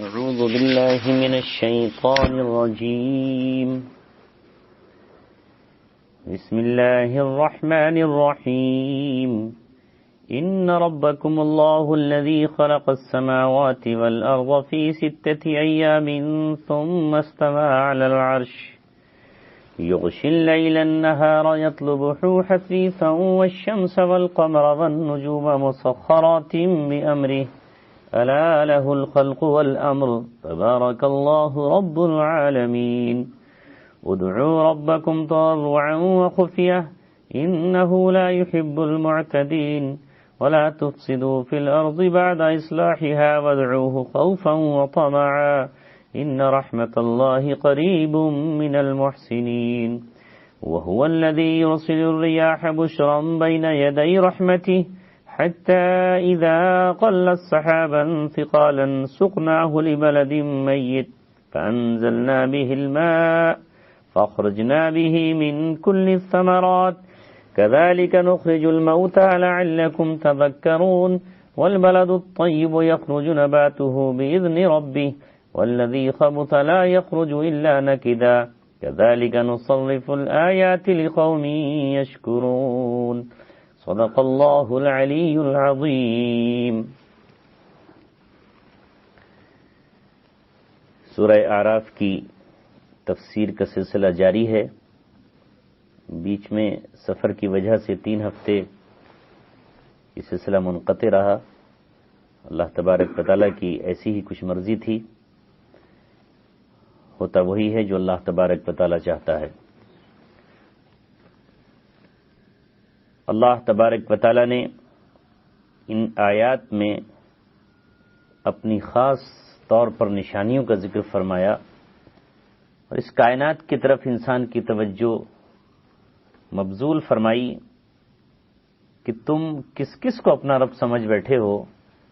أعوذ بالله من الشيطان الرجيم بسم الله الرحمن الرحيم إن ربكم الله الذي خلق السماوات والأرض في 6 أيام ثم استوى على العرش يغشي الليل النهار يطلبه حثيثا والشمس والقمر والنجوم مسخرات بأمره ألا له الخلق والأمر تبارك الله رب العالمين ادعوا ربكم تضرعا وخفية إنه لا يحب المعتدين ولا تفسدوا في الأرض بعد إصلاحها وادعوه خوفا وطمعا إن رحمة الله قريب من المحسنين وهو الذي يرسل الرياح بشرا بين يدي رحمته حتى إذا قلت سحابا ثقالا سقناه لبلد ميت فأنزلنا به الماء فأخرجنا به من كل الثمرات كذلك نخرج الموتى لعلكم تذكرون والبلد الطيب يخرج نباته بإذن ربه والذي خبث لا يخرج إلا نكدا كذلك نصرف الآيات لقوم يشكرون صدق اللہ العلی العظیم۔ سورہ اعراف کی تفسیر کا سلسلہ جاری ہے۔ بیچ میں سفر کی وجہ سے 3 ہفتے یہ سلسلہ منقطع رہا۔ اللہ تبارک و تعالیٰ کی ایسی ہی کچھ مرضی تھی، ہوتا وہی ہے جو اللہ تبارک و تعالیٰ چاہتا ہے۔ اللہ تبارک و تعالیٰ نے ان آیات میں اپنی خاص طور پر نشانیوں کا ذکر فرمایا اور اس کائنات کی طرف انسان کی توجہ مبذول فرمائی کہ تم کس کس کو اپنا رب سمجھ بیٹھے ہو،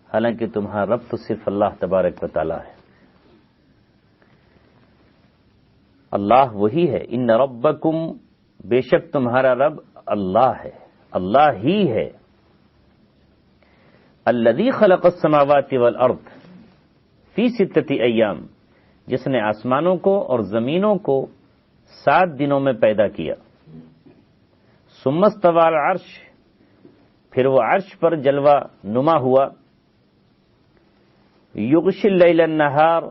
حالانکہ تمہارا رب تو صرف اللہ تبارک و تعالیٰ ہے۔ اللہ وہی ہے، ان ربکم، بے شک تمہارا رب اللہ ہے، اللہ ہی ہے۔ الذی خلق السماوات والارض فی 6 ایام، جس نے آسمانوں کو اور زمینوں کو 7 دنوں میں پیدا کیا۔ ثم استوى علی العرش، پھر وہ عرش پر جلوہ نما ہوا۔ یغشی اللیل النہار،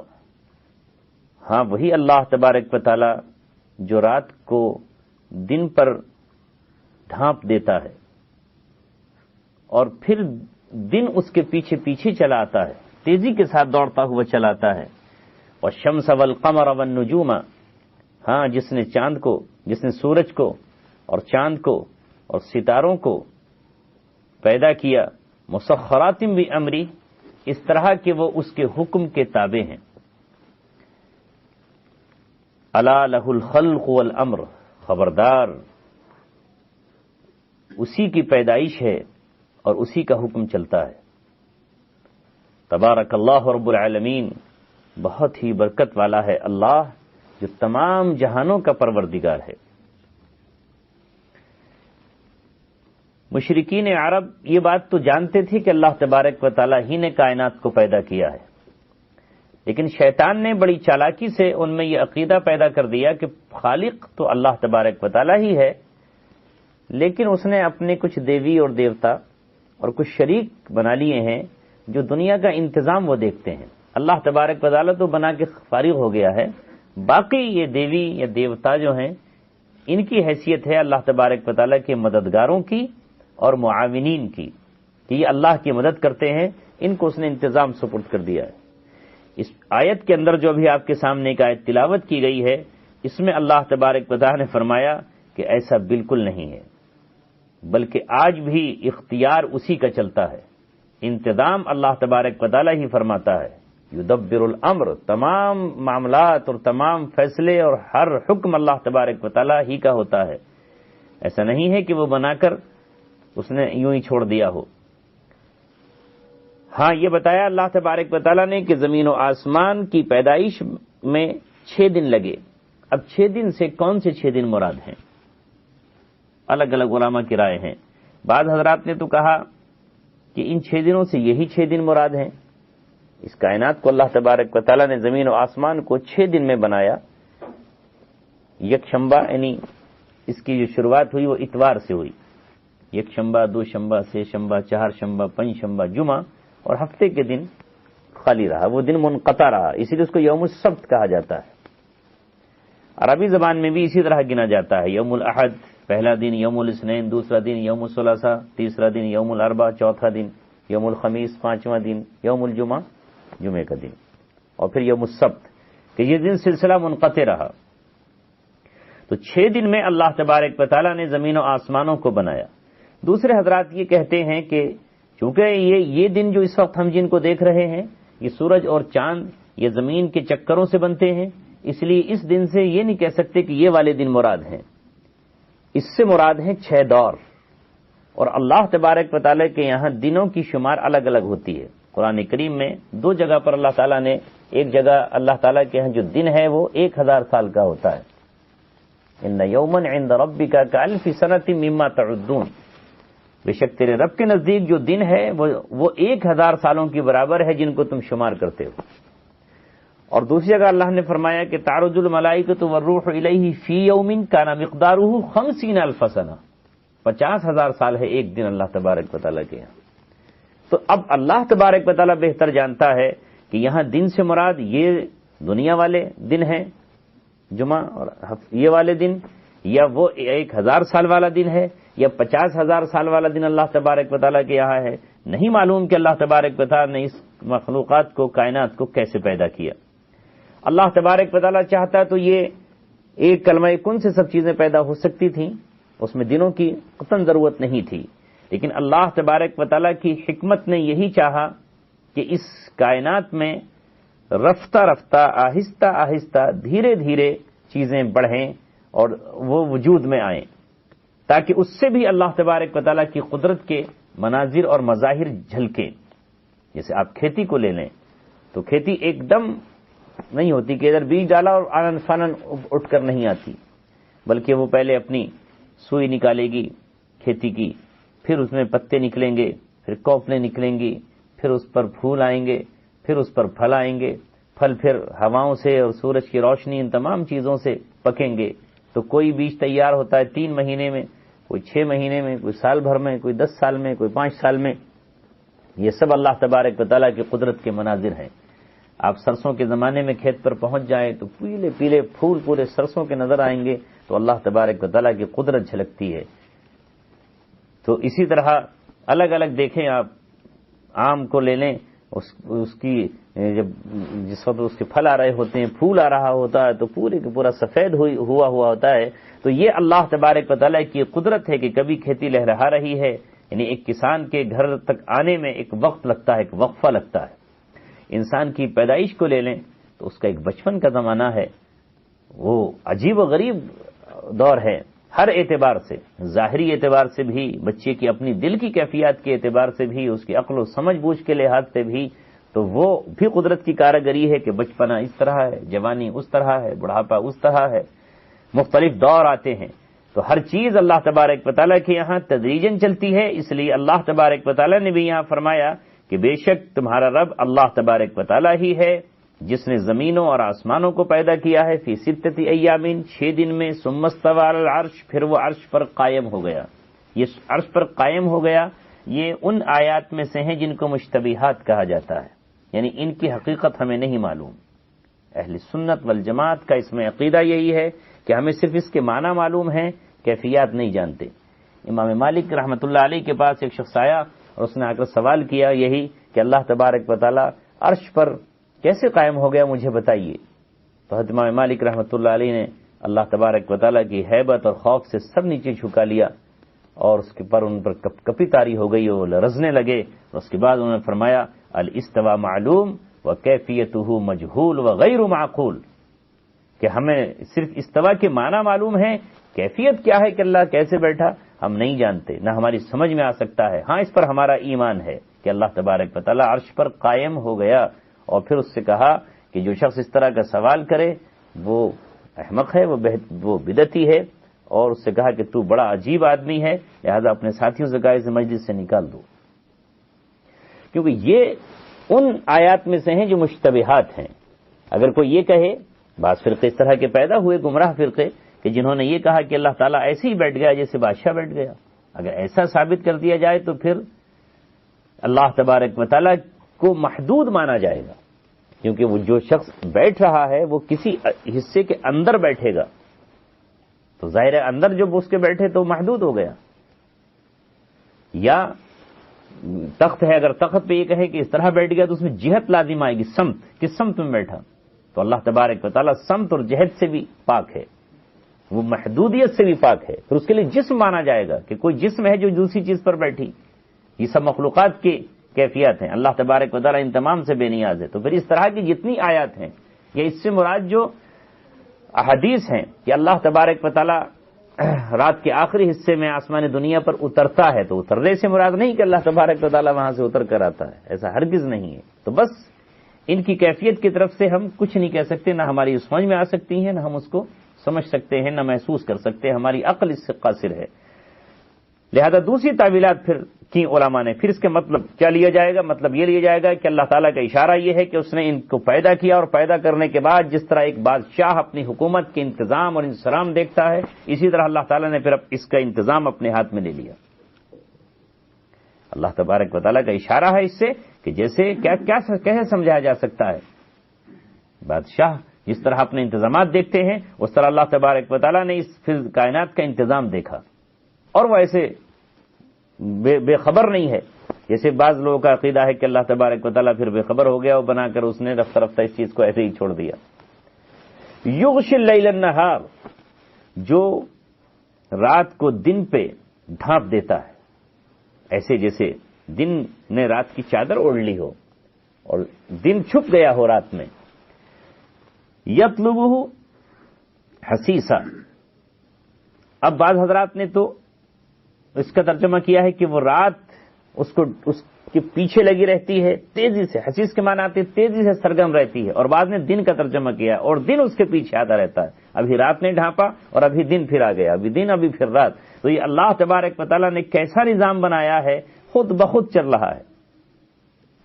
ہاں وہی اللہ تبارک و تعالی جو رات کو دن پر ڈھانپ دیتا ہے اور پھر دن اس کے پیچھے پیچھے چلا آتا ہے، تیزی کے ساتھ دوڑتا ہوا چلاتا ہے۔ والشمس والقمر والنجوم، ہاں جس نے سورج کو اور چاند کو اور ستاروں کو پیدا کیا، مسخرات بامری، اس طرح کہ وہ اس کے حکم کے تابع ہیں۔ الا لہ الخلق والامر، خبردار اسی کی پیدائش ہے اور اسی کا حکم چلتا ہے۔ تبارک اللہ رب العالمین، بہت ہی برکت والا ہے اللہ جو تمام جہانوں کا پروردگار ہے۔ مشرکین عرب یہ بات تو جانتے تھے کہ اللہ تبارک و تعالیٰ ہی نے کائنات کو پیدا کیا ہے، لیکن شیطان نے بڑی چالاکی سے ان میں یہ عقیدہ پیدا کر دیا کہ خالق تو اللہ تبارک و تعالیٰ ہی ہے، لیکن اس نے اپنے کچھ دیوی اور دیوتا اور کچھ شریک بنا لیے ہیں جو دنیا کا انتظام وہ دیکھتے ہیں۔ اللہ تبارک و تعالیٰ تو بنا کے فارغ ہو گیا ہے، باقی یہ دیوی یا دیوتا جو ہیں ان کی حیثیت ہے اللہ تبارک و تعالیٰ کے مددگاروں کی اور معاونین کی، کہ یہ اللہ کی مدد کرتے ہیں، ان کو اس نے انتظام سپرد کر دیا ہے۔ اس آیت کے اندر جو بھی آپ کے سامنے ایک آیت تلاوت کی گئی ہے، اس میں اللہ تبارک و تعالیٰ نے فرمایا کہ ایسا بالکل نہیں ہے، بلکہ آج بھی اختیار اسی کا چلتا ہے، انتظام اللہ تبارک و تعالیٰ ہی فرماتا ہے۔ یدبر الامر، تمام معاملات اور تمام فیصلے اور ہر حکم اللہ تبارک و تعالیٰ ہی کا ہوتا ہے، ایسا نہیں ہے کہ وہ بنا کر اس نے یوں ہی چھوڑ دیا ہو۔ ہاں یہ بتایا اللہ تبارک و تعالیٰ نے کہ زمین و آسمان کی پیدائش میں 6 دن لگے۔ اب 6 دن سے کون سے 6 دن مراد ہیں؟ الگ الگ علماء کی رائے ہیں۔ بعض حضرات نے تو کہا کہ ان 6 دنوں سے یہی 6 دن مراد ہیں، اس کائنات کو اللہ تبارک و تعالیٰ نے زمین و آسمان کو 6 دن میں بنایا. یکشنبہ یعنی اس کی جو شروعات ہوئی وہ اتوار سے ہوئی. یکشنبہ، دوشنبہ، سے شنبہ، چہار شنبہ، پنج شنبہ، جمعہ، اور ہفتے کے دن خالی رہا. وہ دن منقطع رہا، اسی لیے اس کو یوم السبت کہا جاتا ہے. عربی زبان میں بھی اسی طرح گنا جاتا ہے. یوم الاحد پہلا دن، یوم الاثنین دوسرا دن، یوم الثلاثاء تیسرا دن، یوم الاربعاء چوتھا دن، یوم الخمیس پانچواں دن، یوم الجمعہ جمعے کا دن، اور پھر یوم السبت، کہ یہ دن سلسلہ منقطع رہا. تو 6 دن میں اللہ تبارک و تعالیٰ نے زمین و آسمانوں کو بنایا. دوسرے حضرات یہ کہتے ہیں کہ چونکہ یہ دن جو اس وقت ہم جن کو دیکھ رہے ہیں، یہ سورج اور چاند یہ زمین کے چکروں سے بنتے ہیں، اس لیے اس دن سے یہ نہیں کہہ سکتے کہ یہ والے دن مراد ہیں. اس سے مراد ہیں 6 دور. اور اللہ تبارک و تعالیٰ کے یہاں دنوں کی شمار الگ الگ ہوتی ہے. قرآن کریم میں 2 جگہ پر اللہ تعالیٰ نے، ایک جگہ اللہ تعالیٰ کے یہاں جو دن ہے وہ 1000 سال کا ہوتا ہے. ان یوما عند ربک کالف سنۃ مما تعدون، بے شک تیرے رب کے نزدیک جو دن ہے وہ 1000 سالوں کی برابر ہے جن کو تم شمار کرتے ہو. اور دوسری جگہ اللہ نے فرمایا کہ تعرج الملائکۃ والروح الیہ فی یوم کان مقدارہ 50,000 سنہ، 50,000 سال ہے ایک دن اللہ تبارک و تعالیٰ کے یہاں. تو اب اللہ تبارک و تعالیٰ بہتر جانتا ہے کہ یہاں دن سے مراد یہ دنیا والے دن ہیں، جمعہ اور یہ والے دن، یا وہ 1000 سال والا دن ہے، یا 50,000 سال والا دن اللہ تبارک و تعالیٰ کے یہاں ہے. نہیں معلوم کہ اللہ تبارک و تعالیٰ نے اس مخلوقات کو، کائنات کو کیسے پیدا کیا. اللہ تبارک و تعالیٰ چاہتا تو یہ ایک کلمہ کن سے سب چیزیں پیدا ہو سکتی تھیں، اس میں دنوں کی قطعاً ضرورت نہیں تھی. لیکن اللہ تبارک و تعالیٰ کی حکمت نے یہی چاہا کہ اس کائنات میں رفتہ رفتہ، آہستہ آہستہ، دھیرے دھیرے چیزیں بڑھیں اور وہ وجود میں آئیں، تاکہ اس سے بھی اللہ تبارک و تعالیٰ کی قدرت کے مناظر اور مظاہر جھلکیں. جیسے آپ کھیتی کو لے لیں تو کھیتی ایک دم نہیں ہوتی کہ ادھر بیج ڈالا اور آنن فانن اٹھ کر نہیں آتی، بلکہ وہ پہلے اپنی سوئی نکالے گی کھیتی کی، پھر اس میں پتے نکلیں گے، پھر کوپلیں نکلیں گی، پھر اس پر پھول آئیں گے، پھر اس پر پھل آئیں گے، پھل پھر ہواؤں سے اور سورج کی روشنی ان تمام چیزوں سے پکیں گے. تو کوئی بیج تیار ہوتا ہے 3 مہینے میں، کوئی 6 مہینے میں، کوئی سال بھر میں، کوئی 10 سال میں، کوئی 5 سال میں. یہ سب اللہ تبارک و تعالیٰ کی قدرت کے مناظر ہیں. آپ سرسوں کے زمانے میں کھیت پر پہنچ جائیں تو پیلے پیلے پھول پورے سرسوں کے نظر آئیں گے، تو اللہ تبارک و تعالیٰ کی قدرت جھلکتی ہے. تو اسی طرح الگ الگ دیکھیں آپ، آم کو لے لیں، اس کی جب جس وقت اس کے پھل آ رہے ہوتے ہیں، پھول آ رہا ہوتا ہے، تو پورے کا پورا سفید ہوا ہوتا ہے. تو یہ اللہ تبارک و تعالیٰ کی قدرت ہے کہ کبھی کھیتی لہرا رہی ہے. یعنی ایک کسان کے گھر تک آنے میں ایک وقت لگتا ہے، ایک وقفہ لگتا ہے. انسان کی پیدائش کو لے لیں تو اس کا ایک بچپن کا زمانہ ہے، وہ عجیب و غریب دور ہے ہر اعتبار سے، ظاہری اعتبار سے بھی، بچے کی اپنی دل کی کیفیات کے اعتبار سے بھی، اس کی عقل و سمجھ بوجھ کے لحاظ سے بھی. تو وہ بھی قدرت کی کارگری ہے کہ بچپنا اس طرح ہے، جوانی اس طرح ہے، بڑھاپا اس طرح ہے، مختلف دور آتے ہیں. تو ہر چیز اللہ تبارک و تعالیٰ کے یہاں تدریجاً چلتی ہے. اس لیے اللہ تبارک و تعالیٰ نے بھی یہاں فرمایا کہ بے شک تمہارا رب اللہ تبارک و تعالیٰ ہی ہے جس نے زمینوں اور آسمانوں کو پیدا کیا ہے فی 6 ایام، 6 دن میں، ثم استوى علی العرش، پھر وہ عرش پر قائم ہو گیا. یہ عرش پر قائم ہو گیا، یہ ان آیات میں سے ہیں جن کو مشتبہات کہا جاتا ہے، یعنی ان کی حقیقت ہمیں نہیں معلوم. اہل سنت والجماعت کا اس میں عقیدہ یہی ہے کہ ہمیں صرف اس کے معنی معلوم ہیں، کیفیات نہیں جانتے. امام مالک رحمۃ اللہ علیہ کے پاس ایک شخص آیا اور اس نے آ کر سوال کیا یہی کہ اللہ تبارک و تعالیٰ عرش پر کیسے قائم ہو گیا، مجھے بتائیے. تو حضرت امام مالک رحمۃ اللہ علیہ نے اللہ تبارک و تعالیٰ کی ہیبت اور خوف سے سب نیچے جھکا لیا، اور اس کے پر ان پر کپی طاری ہو گئی، وہ لرزنے لگے. اور اس کے بعد انہوں نے فرمایا الاستواء معلوم و کیفیتہ مجہول و غیر معقول، کہ ہمیں صرف استوا کے معنی معلوم ہے، کیفیت کیا ہے کہ اللہ کیسے بیٹھا ہم نہیں جانتے، نہ ہماری سمجھ میں آ سکتا ہے. ہاں اس پر ہمارا ایمان ہے کہ اللہ تبارک و تعالیٰ عرش پر قائم ہو گیا. اور پھر اس سے کہا کہ جو شخص اس طرح کا سوال کرے وہ احمق ہے، وہ بدعتی ہے، اور اس سے کہا کہ تو بڑا عجیب آدمی ہے، لہذا اپنے ساتھیوں سے کہا اسے مجلس سے نکال دو. کیونکہ یہ ان آیات میں سے ہیں جو مشتبہات ہیں۔ اگر کوئی یہ کہے، بعض فرقے اس طرح کے پیدا ہوئے گمراہ فرقے کہ جنہوں نے یہ کہا کہ اللہ تعالیٰ ایسے ہی بیٹھ گیا جیسے بادشاہ بیٹھ گیا، اگر ایسا ثابت کر دیا جائے تو پھر اللہ تبارک و تعالیٰ کو محدود مانا جائے گا، کیونکہ وہ جو شخص بیٹھ رہا ہے وہ کسی حصے کے اندر بیٹھے گا، تو ظاہر ہے اندر جب اس کے بیٹھے تو محدود ہو گیا۔ یا تخت ہے، اگر تخت پہ یہ کہے کہ اس طرح بیٹھ گیا تو اس میں جہت لازم آئے گی، سمت، کس سمت میں بیٹھا؟ تو اللہ تبارک و تعالیٰ سمت اور جہت سے بھی پاک ہے، وہ محدودیت سے بھی پاک ہے۔ پھر اس کے لیے جسم مانا جائے گا کہ کوئی جسم ہے جو دوسری چیز پر بیٹھی، یہ سب مخلوقات کی کیفیات ہیں، اللہ تبارک و تعالیٰ ان تمام سے بے نیاز ہے۔ تو پھر اس طرح کی جتنی آیات ہیں یا اس سے مراد جو احادیث ہیں کہ اللہ تبارک و تعالیٰ رات کے آخری حصے میں آسمان دنیا پر اترتا ہے، تو اترنے سے مراد نہیں کہ اللہ تبارک و تعالیٰ وہاں سے اتر کر آتا ہے، ایسا ہرگز نہیں ہے۔ تو بس ان کی کیفیت کی طرف سے ہم کچھ نہیں کہہ سکتے، نہ ہماری سمجھ میں آ سکتی ہیں، نہ ہم اس کو سمجھ سکتے ہیں، نہ محسوس کر سکتے، ہماری عقل اس سے قاصر ہے۔ لہذا دوسری تعویلات پھر کی علماء نے، پھر اس کے مطلب کیا لیا جائے گا؟ مطلب یہ لیا جائے گا کہ اللہ تعالیٰ کا اشارہ یہ ہے کہ اس نے ان کو پیدا کیا، اور پیدا کرنے کے بعد جس طرح ایک بادشاہ اپنی حکومت کے انتظام اور انصرام دیکھتا ہے، اسی طرح اللہ تعالیٰ نے پھر اب اس کا انتظام اپنے ہاتھ میں لے لیا۔ اللہ تبارک و تعالیٰ کا اشارہ ہے اس سے کہ جیسے کیسے سمجھایا جا سکتا ہے، بادشاہ جس طرح اپنے انتظامات دیکھتے ہیں اس طرح اللہ تبارک و تعالیٰ نے اس پھر کائنات کا انتظام دیکھا، اور وہ ایسے بے خبر نہیں ہے جیسے بعض لوگوں کا عقیدہ ہے کہ اللہ تبارک و تعالیٰ پھر بے خبر ہو گیا اور بنا کر اس نے رفتہ رفتہ اس چیز کو ایسے ہی چھوڑ دیا۔ یغشی اللیل النہار، جو رات کو دن پہ ڈھانپ دیتا ہے، ایسے جیسے دن نے رات کی چادر اوڑھ لی ہو اور دن چھپ گیا ہو رات میں۔ یطلبہ حسیسا، اب بعض حضرات نے تو اس کا ترجمہ کیا ہے کہ وہ رات اس کے پیچھے لگی رہتی ہے تیزی سے، حسیس کے معنی آتے تیزی سے سرگرم رہتی ہے، اور بعد نے دن کا ترجمہ کیا اور دن اس کے پیچھے آتا رہتا ہے، ابھی رات نے ڈھانپا اور ابھی دن پھر آ گیا، ابھی دن ابھی پھر رات۔ تو یہ اللہ تبارک و تعالیٰ نے کیسا نظام بنایا ہے، خود بخود چل رہا ہے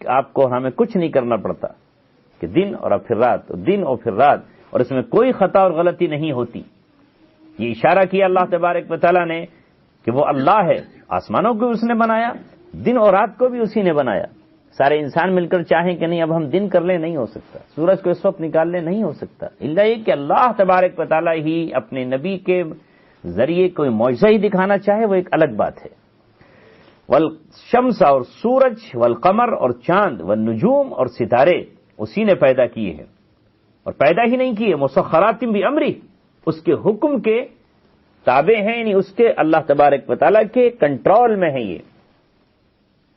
کہ آپ کو ہمیں کچھ نہیں کرنا پڑتا، کہ دن اور اب پھر رات، دن اور پھر رات، اور اس میں کوئی خطا اور غلطی نہیں ہوتی۔ یہ اشارہ کیا اللہ تبارک و تعالیٰ نے کہ وہ اللہ ہے، آسمانوں کو اس نے بنایا، دن اور رات کو بھی اسی نے بنایا۔ سارے انسان مل کر چاہیں کہ نہیں اب ہم دن کر لیں، نہیں ہو سکتا، سورج کو اس وقت نکال لیں، نہیں ہو سکتا، الا یہ کہ اللہ تبارک و تعالیٰ ہی اپنے نبی کے ذریعے کوئی معجزہ ہی دکھانا چاہے، وہ ایک الگ بات ہے۔ والشمس، اور سورج، والقمر، اور چاند، والنجوم، اور ستارے اسی نے پیدا کیے ہیں، اور پیدا ہی نہیں کیے، مسخرات بامرہ، اس کے حکم کے تابع ہیں، یعنی اس کے اللہ تبارک و تعالیٰ کے کنٹرول میں ہے۔ یہ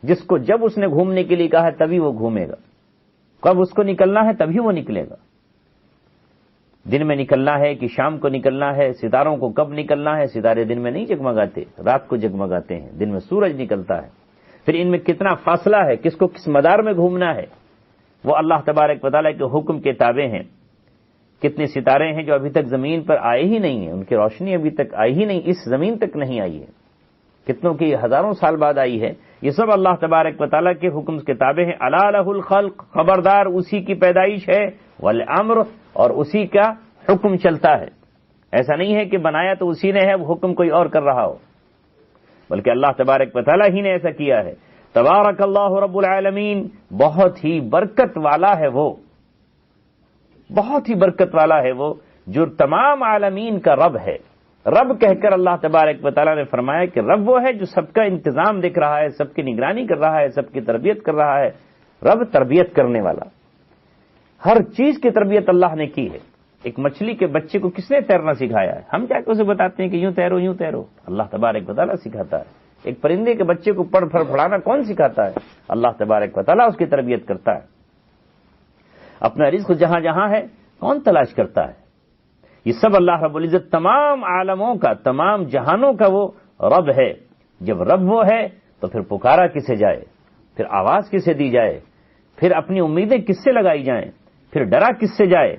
جس کو جب اس نے گھومنے کے لیے کہا ہے تبھی وہ گھومے گا، کب اس کو نکلنا ہے تبھی وہ نکلے گا، دن میں نکلنا ہے کہ شام کو نکلنا ہے، ستاروں کو کب نکلنا ہے، ستارے دن میں نہیں جگمگاتے، رات کو جگمگاتے ہیں، دن میں سورج نکلتا ہے، پھر ان میں کتنا فاصلہ ہے، کس کو کس مدار میں گھومنا ہے، وہ اللہ تبارک و تعالیٰ کے حکم کے تابع ہیں۔ کتنے ستارے ہیں جو ابھی تک زمین پر آئے ہی نہیں ہیں، ان کی روشنی ابھی تک آئی ہی نہیں، اس زمین تک نہیں آئی ہے، کتنوں کی ہزاروں سال بعد آئی ہے، یہ سب اللہ تبارک و تعالیٰ کے حکم کے تابع ہیں۔ الا لہ الخلق، خبردار اسی کی پیدائش ہے، والامر، اور اسی کا حکم چلتا ہے، ایسا نہیں ہے کہ بنایا تو اسی نے ہے، وہ حکم کوئی اور کر رہا ہو، بلکہ اللہ تبارک و تعالیٰ ہی نے ایسا کیا ہے۔ تبارک اللہ رب العالمین، بہت ہی برکت والا ہے وہ، بہت ہی برکت والا ہے وہ جو تمام عالمین کا رب ہے۔ رب کہہ کر اللہ تبارک و تعالیٰ نے فرمایا کہ رب وہ ہے جو سب کا انتظام دیکھ رہا ہے، سب کی نگرانی کر رہا ہے، سب کی تربیت کر رہا ہے۔ رب تربیت کرنے والا، ہر چیز کی تربیت اللہ نے کی ہے۔ ایک مچھلی کے بچے کو کس نے تیرنا سکھایا ہے؟ ہم کیا کہ اسے بتاتے ہیں کہ یوں تیرو یوں تیرو، اللہ تبارک و تعالیٰ سکھاتا ہے۔ ایک پرندے کے بچے کو پڑھانا کون سکھاتا ہے؟ اللہ تبارک و تعالیٰ اس کی تربیت کرتا ہے۔ اپنا رزق جہاں جہاں ہے کون تلاش کرتا ہے؟ یہ سب اللہ رب العزت تمام عالموں کا، تمام جہانوں کا وہ رب ہے۔ جب رب وہ ہے تو پھر پکارا کسے جائے، پھر آواز کسے دی جائے، پھر اپنی امیدیں کس سے لگائی جائیں، پھر ڈرا کس سے جائے،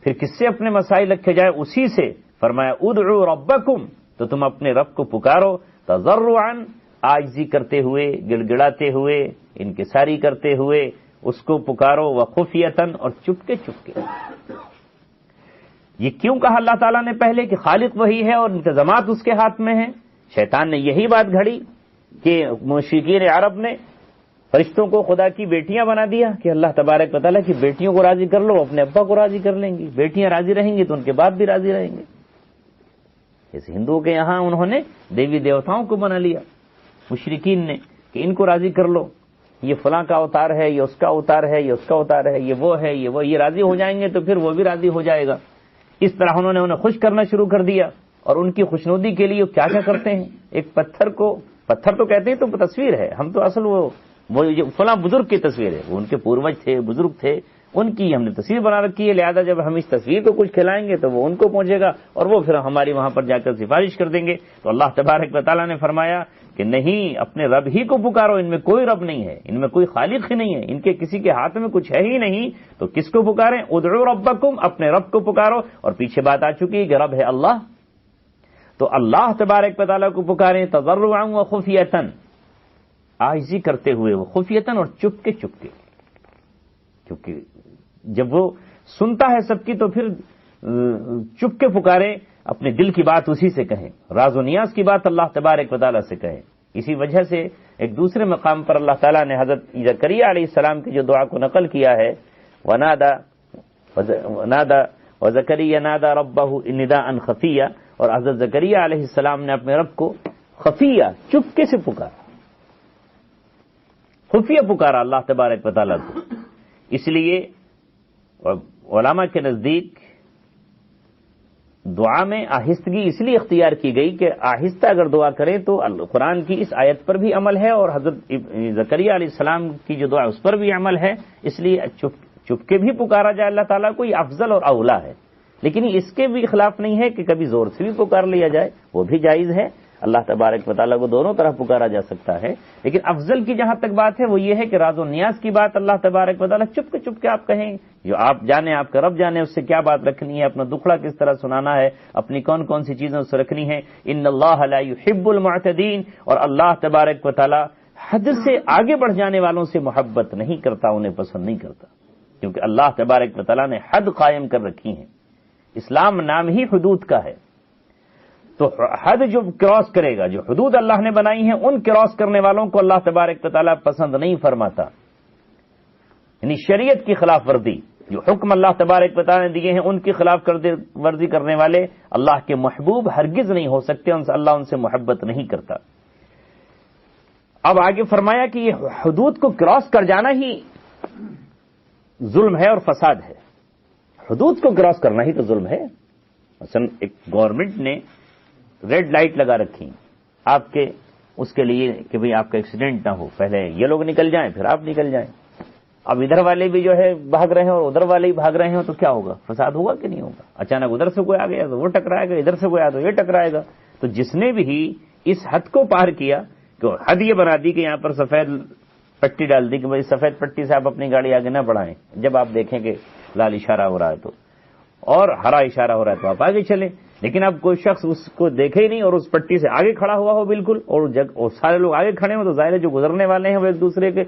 پھر کس سے اپنے مسائل رکھے جائے، اسی سے۔ فرمایا ادعوا ربکم، تو تم اپنے رب کو پکارو، تضرعا، عاجزی کرتے ہوئے، گڑ گڑاتے ہوئے، انکساری کرتے ہوئے، اس کو پکارو وخفیتن، اور چپکے چپکے۔ یہ کیوں کہا اللہ تعالیٰ نے پہلے کہ خالق وہی ہے اور انتظامات اس کے ہاتھ میں ہیں؟ شیطان نے یہی بات گھڑی کہ مشرکین عرب نے فرشتوں کو خدا کی بیٹیاں بنا دیا کہ اللہ تبارک و تعالیٰ کی بیٹیوں کو راضی کر لو، اپنے ابا کو راضی کر لیں گی، بیٹیاں راضی رہیں گی تو ان کے باپ بھی راضی رہیں گے۔ جیسے ہندوؤں کے یہاں انہوں نے دیوی دیوتاؤں کو بنا لیا مشرکین نے کہ ان کو راضی کر لو، یہ فلاں کا اوتار ہے، یہ اس کا اوتار ہے، یہ اس کا اوتار ہے، یہ وہ ہے، یہ راضی ہو جائیں گے تو پھر وہ بھی راضی ہو جائے گا۔ اس طرح انہوں نے انہیں خوش کرنا شروع کر دیا، اور ان کی خوشنودی کے لیے کیا کیا کرتے ہیں، ایک پتھر تو کہتے ہیں تو تصویر ہے، ہم تو اصل وہ فلاں بزرگ کی تصویر ہے، وہ ان کے پوروج تھے، بزرگ تھے، ان کی ہم نے تصویر بنا رکھی ہے، لہذا جب ہم اس تصویر کو کچھ کھلائیں گے تو وہ ان کو پہنچے گا اور وہ پھر ہماری وہاں پر جا کر سفارش کر دیں گے۔ تو اللہ تبارک و تعالیٰ نے فرمایا کہ نہیں، اپنے رب ہی کو پکارو، ان میں کوئی رب نہیں ہے، ان میں کوئی خالق ہی نہیں ہے، ان کے کسی کے ہاتھ میں کچھ ہے ہی نہیں، تو کس کو پکاریں؟ ادعوا ربکم، اپنے رب کو پکارو، اور پیچھے بات آ چکی ہے کہ رب ہے اللہ، تو اللہ تبارک و تعالیٰ کو پکاریں تضرعا و خفیتاً، عاجزی کرتے ہوئے، وہ خفیتاً اور چپکے چپکے، کیونکہ جب وہ سنتا ہے سب کی تو پھر چپ کے پکارے، اپنے دل کی بات اسی سے کہیں، راز و نیاز کی بات اللہ تبارک و تعالیٰ سے کہیں۔ اسی وجہ سے ایک دوسرے مقام پر اللہ تعالیٰ نے حضرت زکریا علیہ السلام کی جو دعا کو نقل کیا ہے، وَنَادَى وَزَكَرِيَّا نَادَى رَبَّهُ نِدَاءً خَفِيًّا، اور حضرت زکریا علیہ السلام نے اپنے رب کو خفیہ، چپکے سے پکارا، خفیہ پکارا اللہ تبارک و تعالیٰ کو۔ اس لیے علماء کے نزدیک دعا میں آہستگی اس لیے اختیار کی گئی کہ آہستہ اگر دعا کریں تو قرآن کی اس آیت پر بھی عمل ہے اور حضرت زکریا علیہ السلام کی جو دعا اس پر بھی عمل ہے، اس لیے چپ کے بھی پکارا جائے اللہ تعالیٰ کو، یہ افضل اور اولا ہے۔ لیکن اس کے بھی خلاف نہیں ہے کہ کبھی زور سے بھی پکار لیا جائے، وہ بھی جائز ہے، اللہ تبارک و تعالیٰ کو دونوں طرح پکارا جا سکتا ہے۔ لیکن افضل کی جہاں تک بات ہے وہ یہ ہے کہ راز و نیاز کی بات اللہ تبارک و تعالیٰ چپ کے آپ کہیں، جو آپ جانے، آپ کا رب جانے اس سے کیا بات رکھنی ہے، اپنا دکھڑا کس طرح سنانا ہے، اپنی کون کون سی چیزیں اس سے رکھنی ہے۔ ان اللہ لا يحب المعتدین، اور اللہ تبارک و تعالیٰ حد سے آگے بڑھ جانے والوں سے محبت نہیں کرتا، انہیں پسند نہیں کرتا، کیونکہ اللہ تبارک و تعالیٰ نے حد قائم کر رکھی ہیں۔ اسلام نام ہی حدود کا ہے، تو حد جو کراس کرے گا، جو حدود اللہ نے بنائی ہیں، ان کراس کرنے والوں کو اللہ تبارک و تعالیٰ پسند نہیں فرماتا۔ یعنی شریعت کی خلاف ورزی، جو حکم اللہ تبارک و تعالیٰ نے دیے ہیں ان کی خلاف ورزی کرنے والے اللہ کے محبوب ہرگز نہیں ہو سکتے، اللہ ان سے محبت نہیں کرتا۔ اب آگے فرمایا کہ یہ حدود کو کراس کر جانا ہی ظلم ہے اور فساد ہے۔ حدود کو کراس کرنا ہی تو ظلم ہے۔ مثلا ایک گورنمنٹ نے ریڈ لائٹ لگا رکھی آپ کے اس کے لیے کہ بھئی آپ کا ایکسیڈنٹ نہ ہو، پہلے یہ لوگ نکل جائیں پھر آپ نکل جائیں، اب ادھر والے بھی جو ہے بھاگ رہے ہیں اور ادھر والے بھی بھاگ رہے ہیں، تو کیا ہوگا؟ فساد ہوگا کہ نہیں ہوگا؟ اچانک ادھر سے کوئی آ گیا تو وہ ٹکرائے گا، ادھر سے کوئی آیا تو یہ ٹکرائے گا۔ تو جس نے بھی اس حد کو پار کیا کہ حد یہ بنا دی کہ یہاں پر سفید پٹی ڈال دی کہ بھئی سفید پٹی سے آپ اپنی گاڑی آگے نہ بڑھائیں، جب آپ دیکھیں کہ لال اشارہ ہو رہا ہے تو، اور ہرا اشارہ ہو رہا ہے تو آپ آگے چلیں۔ لیکن اب کوئی شخص اس کو دیکھے ہی نہیں اور اس پٹی سے آگے کھڑا ہوا ہو بالکل، اور سارے لوگ آگے کھڑے ہوں، تو ظاہر ہے جو گزرنے والے ہیں وہ ایک دوسرے کے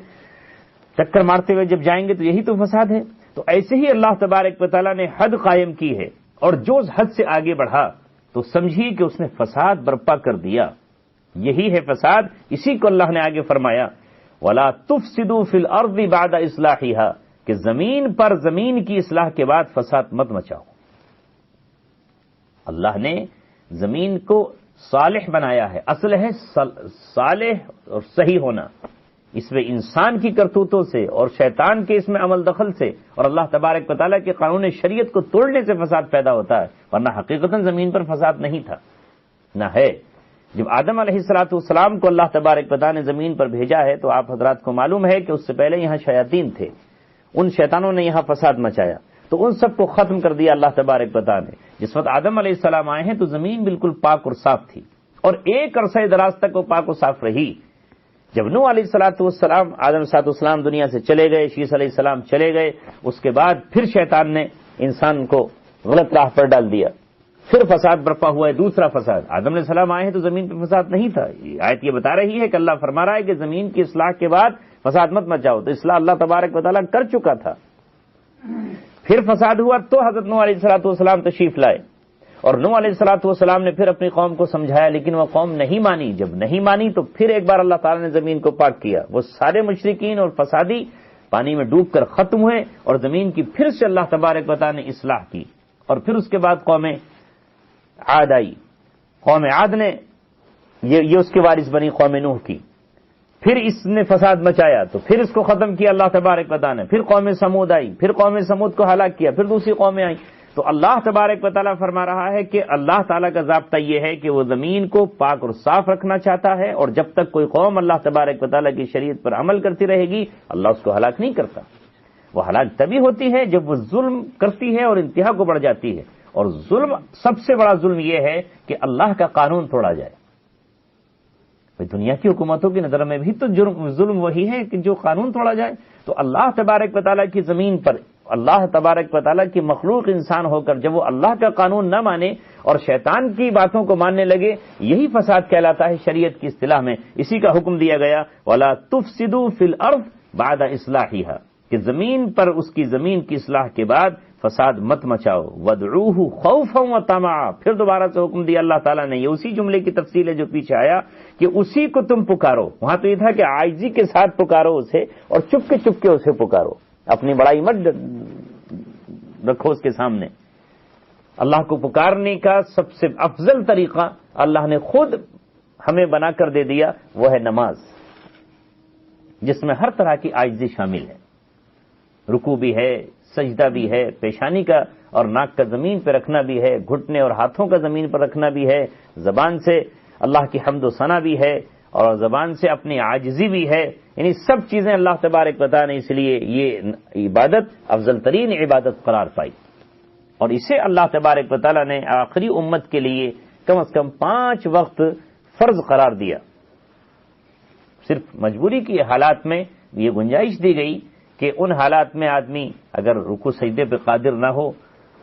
چکر مارتے ہوئے جب جائیں گے تو یہی تو فساد ہے۔ تو ایسے ہی اللہ تبارک و تعالیٰ نے حد قائم کی ہے، اور جو حد سے آگے بڑھا تو سمجھیے کہ اس نے فساد برپا کر دیا، یہی ہے فساد۔ اسی کو اللہ نے آگے فرمایا وَلَا تُفْسِدُوا فِي الْأَرْضِ بَعْدَ إِصْلَاحِهَا، کہ زمین پر زمین کی اصلاح کے بعد فساد مت مچاؤ۔ اللہ نے زمین کو صالح بنایا ہے، اصل ہے صالح اور صحیح ہونا، اس میں انسان کی کرتوتوں سے اور شیطان کے اس میں عمل دخل سے اور اللہ تبارک و تعالیٰ کے قانون شریعت کو توڑنے سے فساد پیدا ہوتا ہے، ورنہ حقیقتاً زمین پر فساد نہیں تھا، نہ ہے۔ جب آدم علیہ السلام کو اللہ تبارک و تعالیٰ نے زمین پر بھیجا ہے تو آپ حضرات کو معلوم ہے کہ اس سے پہلے یہاں شیاطین تھے، ان شیطانوں نے یہاں فساد مچایا، تو ان سب کو ختم کر دیا اللہ تبارک و تعالیٰ نے۔ جس وقت آدم علیہ السلام آئے ہیں تو زمین بالکل پاک اور صاف تھی، اور ایک عرصہ دراز تک وہ پاک و صاف رہی۔ جب نوح علیہ السلام آدم علیہ السلام دنیا سے چلے گئے، شیس علیہ السلام چلے گئے، اس کے بعد پھر شیطان نے انسان کو غلط راہ پر ڈال دیا، پھر فساد برپا ہوا ہے، دوسرا فساد۔ آدم علیہ السلام آئے ہیں تو زمین پہ فساد نہیں تھا، آیت یہ بتا رہی ہے کہ اللہ فرما رہا ہے کہ زمین کی اصلاح کے بعد فساد مت مچاؤ، تو اصلاح اللہ تبارک و تعالیٰ کر چکا تھا۔ پھر فساد ہوا تو حضرت نوح علیہ السلام تشریف لائے، اور نوح علیہ السلام نے پھر اپنی قوم کو سمجھایا، لیکن وہ قوم نہیں مانی۔ جب نہیں مانی تو پھر ایک بار اللہ تعالیٰ نے زمین کو پاک کیا، وہ سارے مشرکین اور فسادی پانی میں ڈوب کر ختم ہوئے، اور زمین کی پھر سے اللہ تبارک و تعالیٰ نے اصلاح کی۔ اور پھر اس کے بعد قوم عاد آئی، قوم عاد نے یہ اس کے وارث بنی قوم نوح کی، پھر اس نے فساد مچایا تو پھر اس کو ختم کیا اللہ تبارک و تعالیٰ نے۔ پھر قوم سمود آئی، پھر قوم سمود کو ہلاک کیا، پھر دوسری قومیں آئیں۔ تو اللہ تبارک و تعالیٰ فرما رہا ہے کہ اللہ تعالیٰ کا ضابطہ یہ ہے کہ وہ زمین کو پاک اور صاف رکھنا چاہتا ہے، اور جب تک کوئی قوم اللہ تبارک و تعالیٰ کی شریعت پر عمل کرتی رہے گی اللہ اس کو ہلاک نہیں کرتا۔ وہ ہلاک تبھی ہوتی ہے جب وہ ظلم کرتی ہے اور انتہا کو بڑھ جاتی ہے، اور ظلم سب سے بڑا ظلم یہ ہے کہ اللہ کا قانون توڑا جائے۔ دنیا کی حکومتوں کی نظر میں بھی تو ظلم وہی ہے کہ جو قانون توڑا جائے۔ تو اللہ تبارک و تعالیٰ کی زمین پر اللہ تبارک و تعالیٰ کی مخلوق انسان ہو کر جب وہ اللہ کا قانون نہ مانے اور شیطان کی باتوں کو ماننے لگے، یہی فساد کہلاتا ہے شریعت کی اصطلاح میں۔ اسی کا حکم دیا گیا وَلَا تُفْسِدُوا فِي الْأَرْضِ بَعْدَ إِصْلَاحِهَا، کہ زمین پر اس کی زمین کی اصلاح کے بعد فساد مت مچاؤ۔ وَادْعُوهُ خَوْفًا وَطَمَعًا، پھر دوبارہ سے حکم دیا اللہ تعالیٰ نے، یہ اسی جملے کی تفصیل ہے جو پیچھے آیا کہ اسی کو تم پکارو۔ وہاں تو یہ تھا کہ عاجزی کے ساتھ پکارو اسے، اور چپ کے اسے پکارو، اپنی بڑائی مت رکھو اس کے سامنے۔ اللہ کو پکارنے کا سب سے افضل طریقہ اللہ نے خود ہمیں بنا کر دے دیا، وہ ہے نماز، جس میں ہر طرح کی عاجزی شامل ہے، رکوع بھی ہے، سجدہ بھی ہے، پیشانی کا اور ناک کا زمین پہ رکھنا بھی ہے، گھٹنے اور ہاتھوں کا زمین پر رکھنا بھی ہے، زبان سے اللہ کی حمد و ثنا بھی ہے، اور زبان سے اپنی عاجزی بھی ہے۔ یعنی سب چیزیں اللہ تبارک و تعالیٰ نے اس لیے یہ عبادت افضل ترین عبادت قرار پائی، اور اسے اللہ تبارک و تعالیٰ نے آخری امت کے لیے کم از کم 5 وقت فرض قرار دیا۔ صرف مجبوری کی حالات میں یہ گنجائش دی گئی کہ ان حالات میں آدمی اگر رکوع سجدے پہ قادر نہ ہو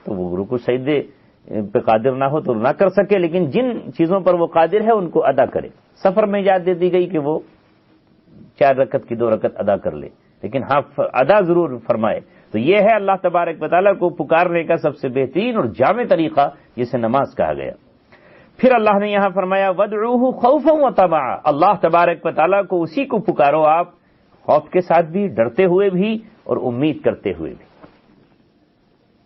تو وہ رکوع سجدے پہ قادر نہ ہو تو نہ کر سکے، لیکن جن چیزوں پر وہ قادر ہے ان کو ادا کرے۔ سفر میں اجازت دے دی گئی کہ وہ 4 رکعت کی 2 رکعت ادا کر لے، لیکن ہاں ادا ضرور فرمائے۔ تو یہ ہے اللہ تبارک و تعالیٰ کو پکارنے کا سب سے بہترین اور جامع طریقہ، جسے نماز کہا گیا۔ پھر اللہ نے یہاں فرمایا وَادْعُوهُ خَوْفًا وَطَمَعًا، اللہ تبارک و تعالیٰ کو اسی کو پکارو آپ، خوف کے ساتھ بھی، ڈرتے ہوئے بھی، اور امید کرتے ہوئے بھی،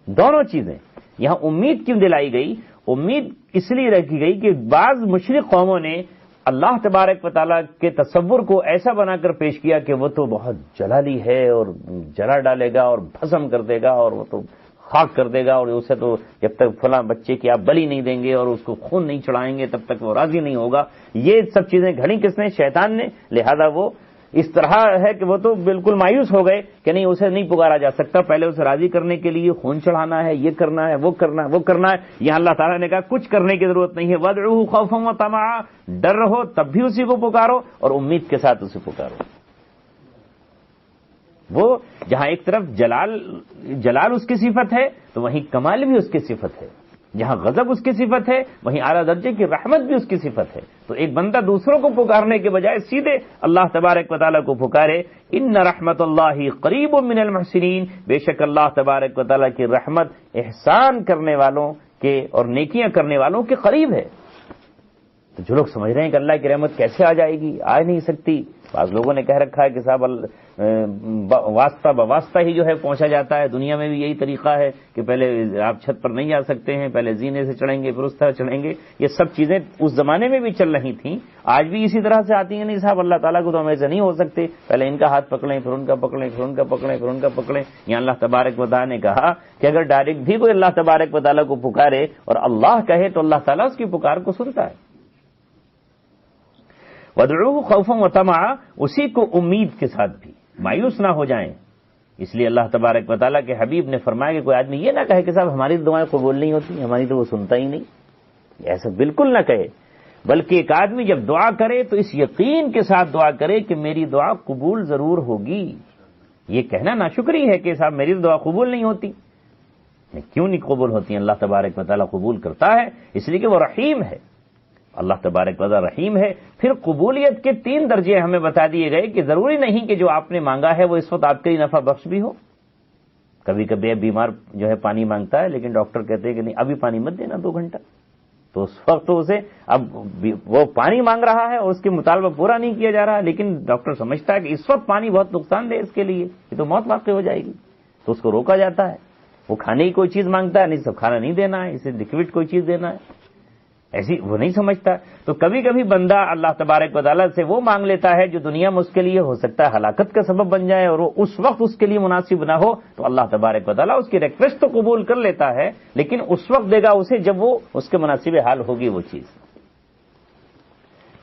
دونوں چیزیں۔ یہاں امید کیوں دلائی گئی؟ امید اس لیے رکھی گئی کہ بعض مشرک قوموں نے اللہ تبارک و تعالیٰ کے تصور کو ایسا بنا کر پیش کیا کہ وہ تو بہت جلالی ہے اور جلا ڈالے گا اور بھسم کر دے گا اور وہ تو خاک کر دے گا، اور اسے تو جب تک فلاں بچے کی آپ بلی نہیں دیں گے اور اس کو خون نہیں چڑھائیں گے تب تک وہ راضی نہیں ہوگا۔ یہ سب چیزیں گھڑی کس نے؟ شیطان نے۔ لہذا وہ اس طرح ہے کہ وہ تو بالکل مایوس ہو گئے کہ نہیں، اسے نہیں پکارا جا سکتا، پہلے اسے راضی کرنے کے لیے خون چڑھانا ہے، یہ کرنا ہے، وہ کرنا ہے، وہ کرنا ہے۔ یہاں اللہ تعالیٰ نے کہا کچھ کرنے کی ضرورت نہیں ہے، وَادْعُوهُ خَوْفًا وَطَمَعًا، ڈر رہو تب بھی اسی کو پکارو اور امید کے ساتھ اسے پکارو۔ وہ جہاں ایک طرف جلال اس کی صفت ہے تو وہیں کمال بھی اس کی صفت ہے، جہاں غضب اس کی صفت ہے وہیں اعلیٰ درجے کی رحمت بھی اس کی صفت ہے۔ تو ایک بندہ دوسروں کو پکارنے کے بجائے سیدھے اللہ تبارک و تعالیٰ کو پکارے، ان رحمت اللہ قریب من المحسنین، بے شک اللہ تبارک و تعالیٰ کی رحمت احسان کرنے والوں کے اور نیکیاں کرنے والوں کے قریب ہے۔ تو جو لوگ سمجھ رہے ہیں کہ اللہ کی رحمت کیسے آ جائے گی، آ نہیں سکتی، بعض لوگوں نے کہہ رکھا ہے کہ صاحب واسطہ بواسطہ ہی جو ہے پہنچا جاتا ہے۔ دنیا میں بھی یہی طریقہ ہے کہ پہلے آپ چھت پر نہیں جا سکتے ہیں، پہلے زینے سے چڑھیں گے پھر اس طرح چڑھیں گے۔ یہ سب چیزیں اس زمانے میں بھی چل رہی تھیں، آج بھی اسی طرح سے آتی ہیں۔ نہیں صاحب اللہ تعالیٰ کو تو ہم ایسے نہیں ہو سکتے، پہلے ان کا ہاتھ پکڑیں پھر ان کا پکڑیں پھر ان کا پکڑیں پھر ان کا پکڑیں۔ یہاں اللہ تبارک و تعالیٰ نے کہا کہ اگر ڈائریکٹ بھی کوئی اللہ تبارک و تعالیٰ کو پکارے اور اللہ کہے تو اللہ تعالیٰ اس کی پکار کو سنتا ہے۔ وَادْعُوهُ خَوْفًا وَطَمَعًا، اسی کو امید کے ساتھ بھی، مایوس نہ ہو جائیں۔ اس لیے اللہ تبارک و تعالیٰ کے حبیب نے فرمایا کہ کوئی آدمی یہ نہ کہے کہ صاحب ہماری دعائیں قبول نہیں ہوتی، ہماری تو وہ سنتا ہی نہیں، ایسا بالکل نہ کہے، بلکہ ایک آدمی جب دعا کرے تو اس یقین کے ساتھ دعا کرے کہ میری دعا قبول ضرور ہوگی۔ یہ کہنا ناشکری ہے کہ صاحب میری دعا قبول نہیں ہوتی، کیوں نہیں قبول ہوتی ہیں؟ اللہ تبارک و تعالیٰ قبول کرتا ہے اس لیے کہ وہ رحیم ہے، اللہ تبارک و تعالیٰ رحیم ہے۔ پھر قبولیت کے 3 درجے ہمیں بتا دیے گئے کہ ضروری نہیں کہ جو آپ نے مانگا ہے وہ اس وقت آپ کے لیے نفع بخش بھی ہو۔ کبھی کبھی بیمار جو ہے پانی مانگتا ہے، لیکن ڈاکٹر کہتے ہیں کہ نہیں ابھی پانی مت دینا 2 گھنٹہ، تو اس وقت تو اسے اب وہ پانی مانگ رہا ہے اور اس کے مطالبہ پورا نہیں کیا جا رہا، لیکن ڈاکٹر سمجھتا ہے کہ اس وقت پانی بہت نقصان دہ اس کے لیے، یہ تو موت واقع ہو جائے گی، تو اس کو روکا جاتا ہے۔ وہ کھانے کی کوئی چیز مانگتا ہے، نہیں سب کھانا نہیں دینا ہے، اسے لکوڈ کوئی چیز دینا ہے، ایسی وہ نہیں سمجھتا۔ تو کبھی کبھی بندہ اللہ تبارک و تعالیٰ سے وہ مانگ لیتا ہے جو دنیا میں اس کے لیے ہو سکتا ہے ہلاکت کا سبب بن جائے، اور وہ اس وقت اس کے لیے مناسب نہ ہو، تو اللہ تبارک و تعالیٰ اس کی ریکویسٹ تو قبول کر لیتا ہے، لیکن اس وقت دے گا اسے جب وہ اس کے مناسب حال ہوگی وہ چیز۔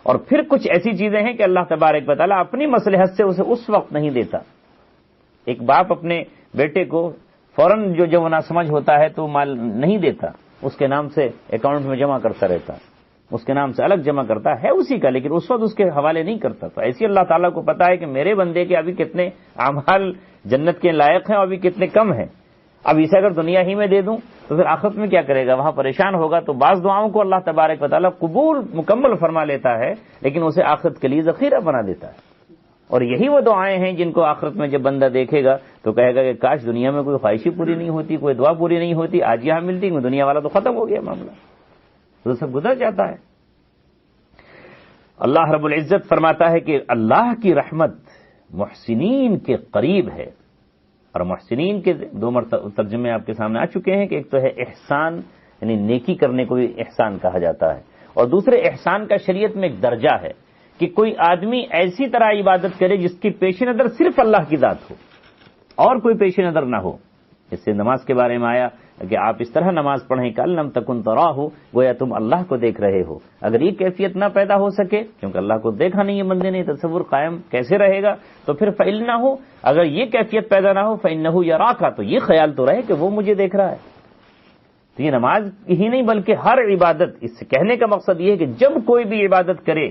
اور پھر کچھ ایسی چیزیں ہیں کہ اللہ تبارک و تعالیٰ اپنی مصلحت سے اسے اس وقت نہیں دیتا۔ ایک باپ اپنے بیٹے کو فوراً جو وہ ناسمجھ ہوتا ہے تو مال نہیں دیتا، اس کے نام سے اکاؤنٹ میں جمع کرتا رہتا، اس کے نام سے الگ جمع کرتا ہے اسی کا، لیکن اس وقت اس کے حوالے نہیں کرتا۔ تو ایسی اللہ تعالیٰ کو پتا ہے کہ میرے بندے کے ابھی کتنے اعمال جنت کے لائق ہیں اور ابھی کتنے کم ہیں، اب اسے اگر دنیا ہی میں دے دوں تو پھر آخرت میں کیا کرے گا، وہاں پریشان ہوگا۔ تو بعض دعاؤں کو اللہ تبارک و تعالیٰ قبول مکمل فرما لیتا ہے، لیکن اسے آخرت کے لیے ذخیرہ بنا دیتا ہے۔ اور یہی وہ دعائیں ہیں جن کو آخرت میں جب بندہ دیکھے گا تو کہے گا کہ کاش دنیا میں کوئی خواہشی پوری نہیں ہوتی، کوئی دعا پوری نہیں ہوتی، آج یہاں ملتی، دنیا والا تو ختم ہو گیا معاملہ، تو سب گزر جاتا ہے۔ اللہ رب العزت فرماتا ہے کہ اللہ کی رحمت محسنین کے قریب ہے، اور محسنین کے 2 ترجمے آپ کے سامنے آ چکے ہیں کہ ایک تو ہے احسان، یعنی نیکی کرنے کو بھی احسان کہا جاتا ہے، اور دوسرے احسان کا شریعت میں ایک درجہ ہے کہ کوئی آدمی ایسی طرح عبادت کرے جس کی پیش نظر صرف اللہ کی ذات ہو اور کوئی پیش نظر نہ ہو۔ اس سے نماز کے بارے میں آیا کہ آپ اس طرح نماز پڑھیں کہ لم تکن تراہ، گویا تم اللہ کو دیکھ رہے ہو۔ اگر یہ کیفیت نہ پیدا ہو سکے، کیونکہ اللہ کو دیکھا نہیں ہے بندے نے، تصور قائم کیسے رہے گا، تو پھر فعل نہ ہو، اگر یہ کیفیت پیدا نہ ہو فإنہ یراک، تو یہ خیال تو رہے کہ وہ مجھے دیکھ رہا ہے۔ تو یہ نماز ہی نہیں بلکہ ہر عبادت، اس سے کہنے کا مقصد یہ ہے کہ جب کوئی بھی عبادت کرے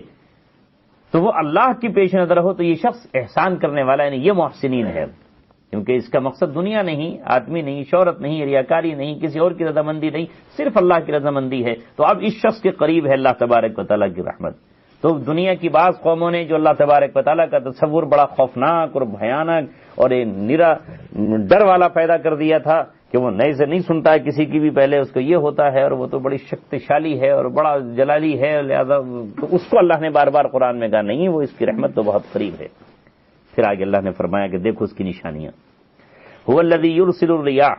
تو وہ اللہ کی پیش نظر ہو، تو یہ شخص احسان کرنے والا، یعنی یہ محسنین ہے، کیونکہ اس کا مقصد دنیا نہیں، آدمی نہیں، شہرت نہیں، ریاکاری نہیں، کسی اور کی رضامندی نہیں، صرف اللہ کی رضامندی ہے۔ تو اب اس شخص کے قریب ہے اللہ تبارک و تعالیٰ کی رحمت۔ تو دنیا کی بعض قوموں نے جو اللہ تبارک و تعالیٰ کا تصور بڑا خوفناک اور بھیانک اور نرا ڈر والا پیدا کر دیا تھا کہ وہ نئے سے نہیں سنتا ہے کسی کی بھی، پہلے اس کو یہ ہوتا ہے اور وہ تو بڑی شکتیشالی ہے اور بڑا جلالی ہے، لہذا تو اس کو اللہ نے بار بار قرآن میں کہا نہیں، وہ اس کی رحمت تو بہت قریب ہے۔ پھر آگے اللہ نے فرمایا کہ دیکھو اس کی نشانیاں، هو الذی یرسل الریاح،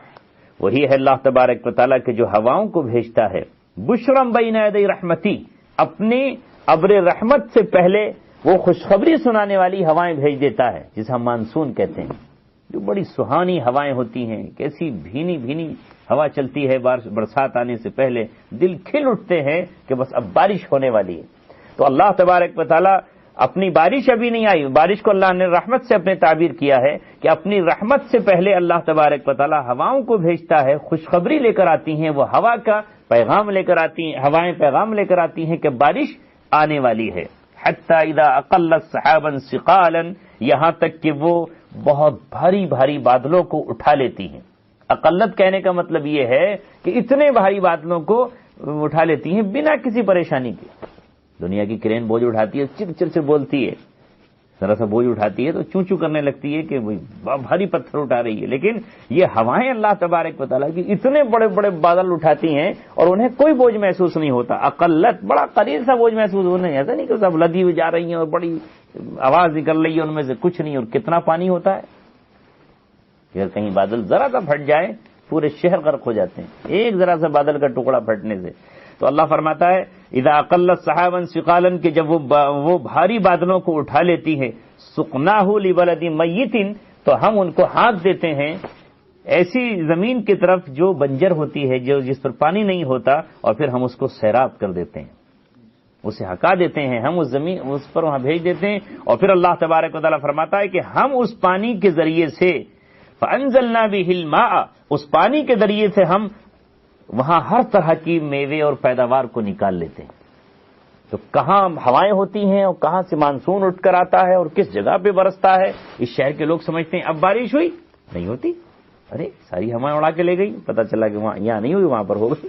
وہی ہے اللہ تبارک و تعالیٰ کے جو ہواؤں کو بھیجتا ہے، بشرم بین یدی رحمتی، اپنے ابر رحمت سے پہلے وہ خوشخبری سنانے والی ہوائیں بھیج دیتا ہے، جسے ہم مانسون کہتے ہیں، جو بڑی سہانی ہوائیں ہوتی ہیں، کیسی بھینی بھینی ہوا چلتی ہے، برسات آنے سے پہلے دل کھل اٹھتے ہیں کہ بس اب بارش ہونے والی ہے۔ تو اللہ تبارک و تعالیٰ اپنی بارش ابھی نہیں آئی، بارش کو اللہ نے رحمت سے اپنے تعبیر کیا ہے کہ اپنی رحمت سے پہلے اللہ تبارک و تعالیٰ ہواؤں کو بھیجتا ہے، خوشخبری لے کر آتی ہیں، وہ ہوا کا پیغام لے کر آتی ہیں، ہوائیں پیغام لے کر آتی ہیں کہ بارش آنے والی ہے۔ حتی اذا اقلت سحابا ثقالا، یہاں تک کہ وہ بہت بھاری بھاری بادلوں کو اٹھا لیتی ہیں۔ اقلت کہنے کا مطلب یہ ہے کہ اتنے بھاری بادلوں کو اٹھا لیتی ہیں بنا کسی پریشانی کے۔ دنیا کی کرین بوجھ اٹھاتی ہے، چر چر چر بولتی ہے، ذرا سا بوجھ اٹھاتی ہے تو چوں چوں کرنے لگتی ہے کہ بھاری پتھر اٹھا رہی ہے، لیکن یہ ہوائیں اللہ تبارک و تعالیٰ کی اتنے بڑے بڑے بادل اٹھاتی ہیں اور انہیں کوئی بوجھ محسوس نہیں ہوتا۔ اقلت بڑا قلیل سا بوجھ محسوس ہونا ہے، ایسا نہیں کہ سب لدی ہوئی جا رہی ہیں اور بڑی آواز نکل رہی ہے ان میں سے کچھ نہیں، اور کتنا پانی ہوتا ہے۔ اگر کہیں بادل ذرا سا پھٹ جائے پورے شہر غرق ہو جاتے ہیں ایک ذرا سا بادل کا ٹکڑا پھٹنے سے۔ تو اللہ فرماتا ہے اذا اقلت سحابا ثقالا، کہ جب وہ بھاری بادلوں کو اٹھا لیتی ہے، سقناہ لبلد میت، تو ہم ان کو ہاتھ دیتے ہیں ایسی زمین کی طرف جو بنجر ہوتی ہے، جس پر پانی نہیں ہوتا، اور پھر ہم اس کو سیراب کر دیتے ہیں، اسے ہکا دیتے ہیں، ہم اس پر وہاں بھیج دیتے ہیں۔ اور پھر اللہ تبارک و تعالیٰ فرماتا ہے کہ ہم اس پانی کے ذریعے سے فَأَنزَلْنَا بِهِ الْمَاءَ، اس پانی کے ذریعے سے ہم وہاں ہر طرح کی میوے اور پیداوار کو نکال لیتے ہیں۔ تو کہاں ہوائیں ہوتی ہیں اور کہاں سے مانسون اٹھ کر آتا ہے اور کس جگہ پہ برستا ہے، اس شہر کے لوگ سمجھتے ہیں اب بارش ہوئی، نہیں ہوتی، ارے ساری ہوائیں اڑا کے لے گئی، پتہ چلا کہ وہاں یہاں نہیں ہوئی، وہاں پر ہو گئی۔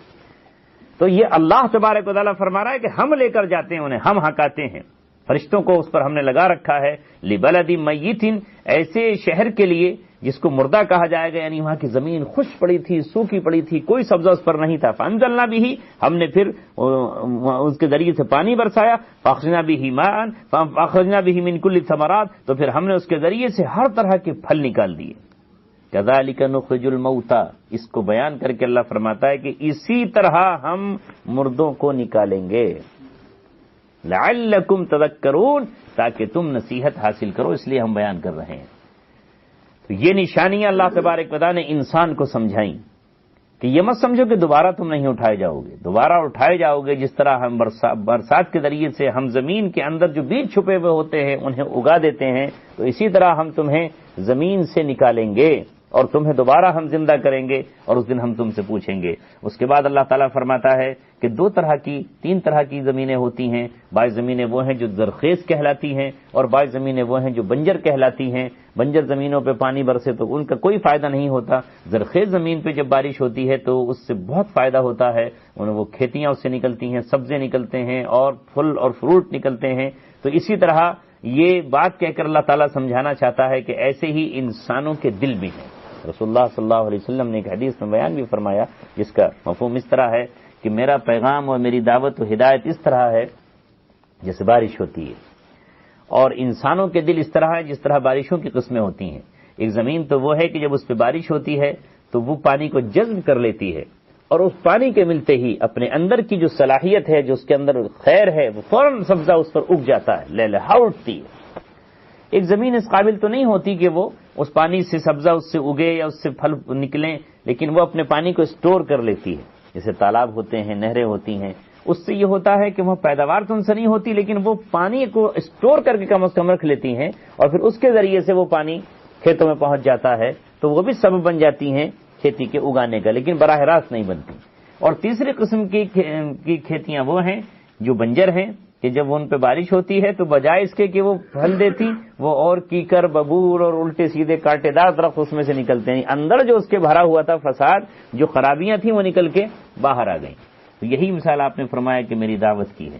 تو یہ اللہ تبارک و تعالیٰ فرما رہا ہے کہ ہم لے کر جاتے ہیں انہیں، ہم ہکاتے ہیں، فرشتوں کو اس پر ہم نے لگا رکھا ہے، لبلد میت، ایسے شہر کے لیے جس کو مردہ کہا جائے گا، یعنی وہاں کی زمین خشک پڑی تھی، سوکھی پڑی تھی، کوئی سبزہ اس پر نہیں تھا، فانزلنا بھی، ہم نے پھر اس کے ذریعے سے پانی برسایا، فاخرجنا بھی ماء، فاخرجنا بھی من کل الثمرات، تو پھر ہم نے اس کے ذریعے سے ہر طرح کے پھل نکال دیے۔ کذالک نخرج الموتى، اس کو بیان کر کے اللہ فرماتا ہے کہ اسی طرح ہم مردوں کو نکالیں گے، لعلکم تذکرون، تاکہ تم نصیحت حاصل کرو، اس لیے ہم بیان کر رہے ہیں۔ تو یہ نشانیاں اللہ تبارک و تعالیٰ نے انسان کو سمجھائیں کہ یہ مت سمجھو کہ دوبارہ تم نہیں اٹھائے جاؤ گے، دوبارہ اٹھائے جاؤ گے، جس طرح ہم برسات کے ذریعے سے ہم زمین کے اندر جو بیج چھپے ہوئے ہوتے ہیں انہیں اگا دیتے ہیں، تو اسی طرح ہم تمہیں زمین سے نکالیں گے اور تمہیں دوبارہ ہم زندہ کریں گے، اور اس دن ہم تم سے پوچھیں گے۔ اس کے بعد اللہ تعالیٰ فرماتا ہے کہ تین طرح کی زمینیں ہوتی ہیں، بعض زمینیں وہ ہیں جو زرخیز کہلاتی ہیں، اور بعض زمینیں وہ ہیں جو بنجر کہلاتی ہیں۔ بنجر زمینوں پہ پانی برسے تو ان کا کوئی فائدہ نہیں ہوتا، زرخیز زمین پہ جب بارش ہوتی ہے تو اس سے بہت فائدہ ہوتا ہے، وہ کھیتیاں اس سے نکلتی ہیں، سبزے نکلتے ہیں، اور پھل اور فروٹ نکلتے ہیں۔ تو اسی طرح یہ بات کہہ کر اللہ تعالیٰ سمجھانا چاہتا ہے کہ ایسے ہی انسانوں کے دل بھی ہیں۔ رسول اللہ صلی اللہ علیہ وسلم نے ایک حدیث میں بیان بھی فرمایا، جس کا مفہوم اس طرح ہے کہ میرا پیغام اور میری دعوت و ہدایت اس طرح ہے جیسے بارش ہوتی ہے، اور انسانوں کے دل اس طرح ہے جس طرح بارشوں کی قسمیں ہوتی ہیں۔ ایک زمین تو وہ ہے کہ جب اس پہ بارش ہوتی ہے تو وہ پانی کو جذب کر لیتی ہے، اور اس پانی کے ملتے ہی اپنے اندر کی جو صلاحیت ہے، جو اس کے اندر خیر ہے، وہ فوراً سبزہ اس پر اگ جاتا ہے، لہلہا اٹھتی ہے۔ ایک زمین اس قابل تو نہیں ہوتی کہ وہ اس پانی سے سبزہ اس سے اگے یا اس سے پھل نکلیں، لیکن وہ اپنے پانی کو اسٹور کر لیتی ہے، جیسے تالاب ہوتے ہیں، نہریں ہوتی ہیں۔ اس سے یہ ہوتا ہے کہ وہ پیداوار تو ان سے نہیں ہوتی، لیکن وہ پانی کو اسٹور کر کے کم از کم رکھ لیتی ہیں، اور پھر اس کے ذریعے سے وہ پانی کھیتوں میں پہنچ جاتا ہے، تو وہ بھی سبب بن جاتی ہیں کھیتی کے اگانے کا، لیکن براہ راست نہیں بنتی۔ اور تیسری قسم کی کھیتیاں وہ ہیں جو بنجر ہیں، کہ جب ان پہ بارش ہوتی ہے تو بجائے اس کے کہ وہ پھل دیتی، وہ اور کیکر، ببول اور الٹے سیدھے کانٹے دار درخت اس میں سے نکلتے ہیں، اندر جو اس کے بھرا ہوا تھا فساد، جو خرابیاں تھیں وہ نکل کے باہر آ گئیں۔ تو یہی مثال آپ نے فرمایا کہ میری دعوت کی ہے،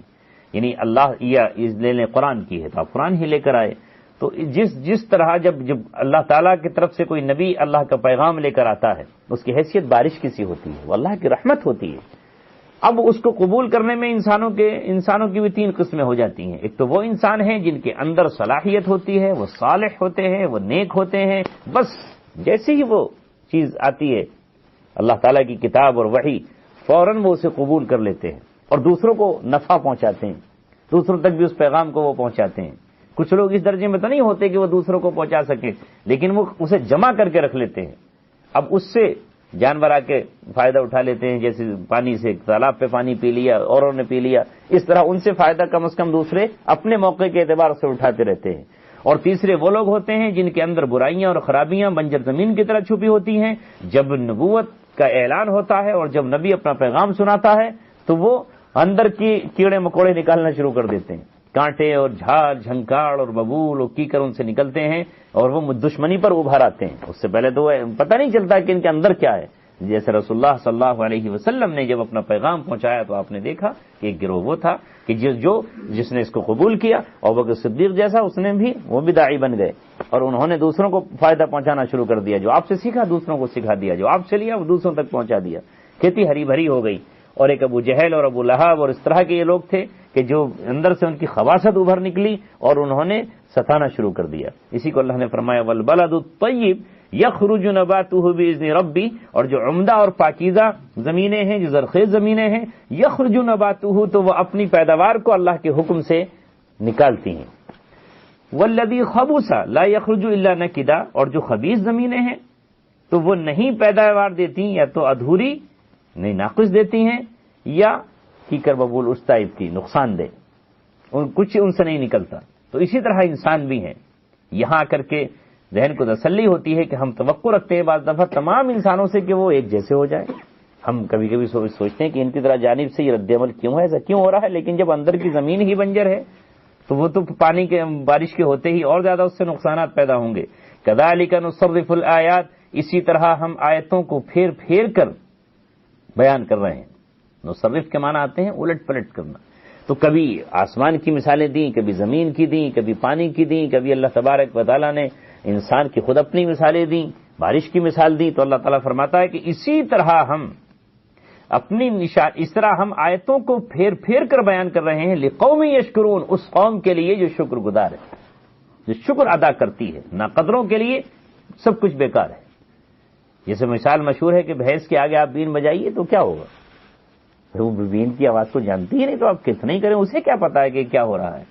یعنی اللہ یا لے لیں قرآن کی ہے تو آپ قرآن ہی لے کر آئے۔ تو جس طرح جب اللہ تعالیٰ کی طرف سے کوئی نبی اللہ کا پیغام لے کر آتا ہے، اس کی حیثیت بارش کی سی ہوتی ہے، وہ اللہ کی رحمت ہوتی ہے۔ اب اس کو قبول کرنے میں انسانوں کی بھی تین قسمیں ہو جاتی ہیں۔ ایک تو وہ انسان ہیں جن کے اندر صلاحیت ہوتی ہے، وہ صالح ہوتے ہیں، وہ نیک ہوتے ہیں، بس جیسے ہی وہ چیز آتی ہے اللہ تعالیٰ کی کتاب اور وحی، فوراً وہ اسے قبول کر لیتے ہیں اور دوسروں کو نفع پہنچاتے ہیں، دوسروں تک بھی اس پیغام کو وہ پہنچاتے ہیں۔ کچھ لوگ اس درجے میں تو نہیں ہوتے کہ وہ دوسروں کو پہنچا سکیں، لیکن وہ اسے جمع کر کے رکھ لیتے ہیں۔ اب اس سے جانور آ کے فائدہ اٹھا لیتے ہیں، جیسے پانی سے تالاب پہ پانی پی لیا، اوروں نے پی لیا، اس طرح ان سے فائدہ کم از کم دوسرے اپنے موقع کے اعتبار سے اٹھاتے رہتے ہیں۔ اور تیسرے وہ لوگ ہوتے ہیں جن کے اندر برائیاں اور خرابیاں بنجر زمین کی طرح چھپی ہوتی ہیں۔ جب نبوت کا اعلان ہوتا ہے اور جب نبی اپنا پیغام سناتا ہے تو وہ اندر کی کیڑے مکوڑے نکالنا شروع کر دیتے ہیں، کانٹے اور جھاڑ جھنکاڑ اور ببول اور کیکر ان سے نکلتے ہیں، اور وہ دشمنی پر ابھر آتے ہیں۔ اس سے پہلے تو پتہ نہیں چلتا کہ ان کے اندر کیا ہے۔ جیسے رسول اللہ صلی اللہ علیہ وسلم نے جب اپنا پیغام پہنچایا تو آپ نے دیکھا کہ ایک گروہ وہ تھا کہ جس نے اس کو قبول کیا، اور بکر صدیق جیسا اس نے بھی، وہ بھی داعی بن گئے، اور انہوں نے دوسروں کو فائدہ پہنچانا شروع کر دیا۔ جو آپ سے سیکھا دوسروں کو سکھا دیا، جو آپ سے لیا وہ دوسروں تک پہنچا دیا، کھیتی ہری بھری ہو گئی۔ اور ایک ابو جہل اور ابو لہب اور اس طرح کے یہ لوگ تھے کہ جو اندر سے ان کی خباثت ابھر نکلی اور انہوں نے ستانا شروع کر دیا۔ اسی کو اللہ نے فرمایا والبلد الطیب یخرج نباتہ باذن ربی، اور جو عمدہ اور پاکیزہ زمینیں ہیں، جو زرخیز زمینیں ہیں، یخرج نباتہ، تو وہ اپنی پیداوار کو اللہ کے حکم سے نکالتی ہیں۔ والذی خبث لا یخرج الا نکدا، اور جو خبیث زمینیں ہیں تو وہ نہیں پیداوار دیتی، یا تو ادھوری نہیں ناقص دیتی ہیں، یا کیکر ببول اس ٹائپ کی نقصان دہ، کچھ ان سے نہیں نکلتا۔ تو اسی طرح انسان بھی ہیں۔ یہاں آ کر کے ذہن کو تسلی ہوتی ہے کہ ہم توقع رکھتے ہیں بعض دفعہ تمام انسانوں سے کہ وہ ایک جیسے ہو جائیں۔ ہم کبھی کبھی سوچتے ہیں کہ ان کی طرح جانب سے یہ رد عمل کیوں ہے، ایسا کیوں ہو رہا ہے، لیکن جب اندر کی زمین ہی بنجر ہے تو وہ تو پانی کے بارش کے ہوتے ہی اور زیادہ اس سے نقصانات پیدا ہوں گے۔ کذالک نصرف الآیات، اسی طرح ہم آیتوں کو پھیر پھیر کر بیان کر رہے ہیں۔ نصرف کے معنی آتے ہیں الٹ پلٹ کرنا۔ تو کبھی آسمان کی مثالیں دیں، کبھی زمین کی دیں، کبھی پانی کی دیں، کبھی اللہ تبارک و تعالیٰ نے انسان کی خود اپنی مثالیں دیں، بارش کی مثال دی۔ تو اللہ تعالیٰ فرماتا ہے کہ اسی طرح ہم اپنی اس طرح ہم آیتوں کو پھیر پھیر کر بیان کر رہے ہیں لقوم یشکرون، اس قوم کے لیے جو شکر گزار ہے، جو شکر ادا کرتی ہے۔ ناقدروں کے لیے سب کچھ بیکار ہے۔ جیسے مثال مشہور ہے کہ بھینس کے آگے آپ بین بجائیے تو کیا ہوگا؟ وہ بین کی آواز کو جانتی ہی نہیں، تو آپ کتنا ہی کریں، اسے کیا پتا ہے کہ کیا ہو رہا ہے،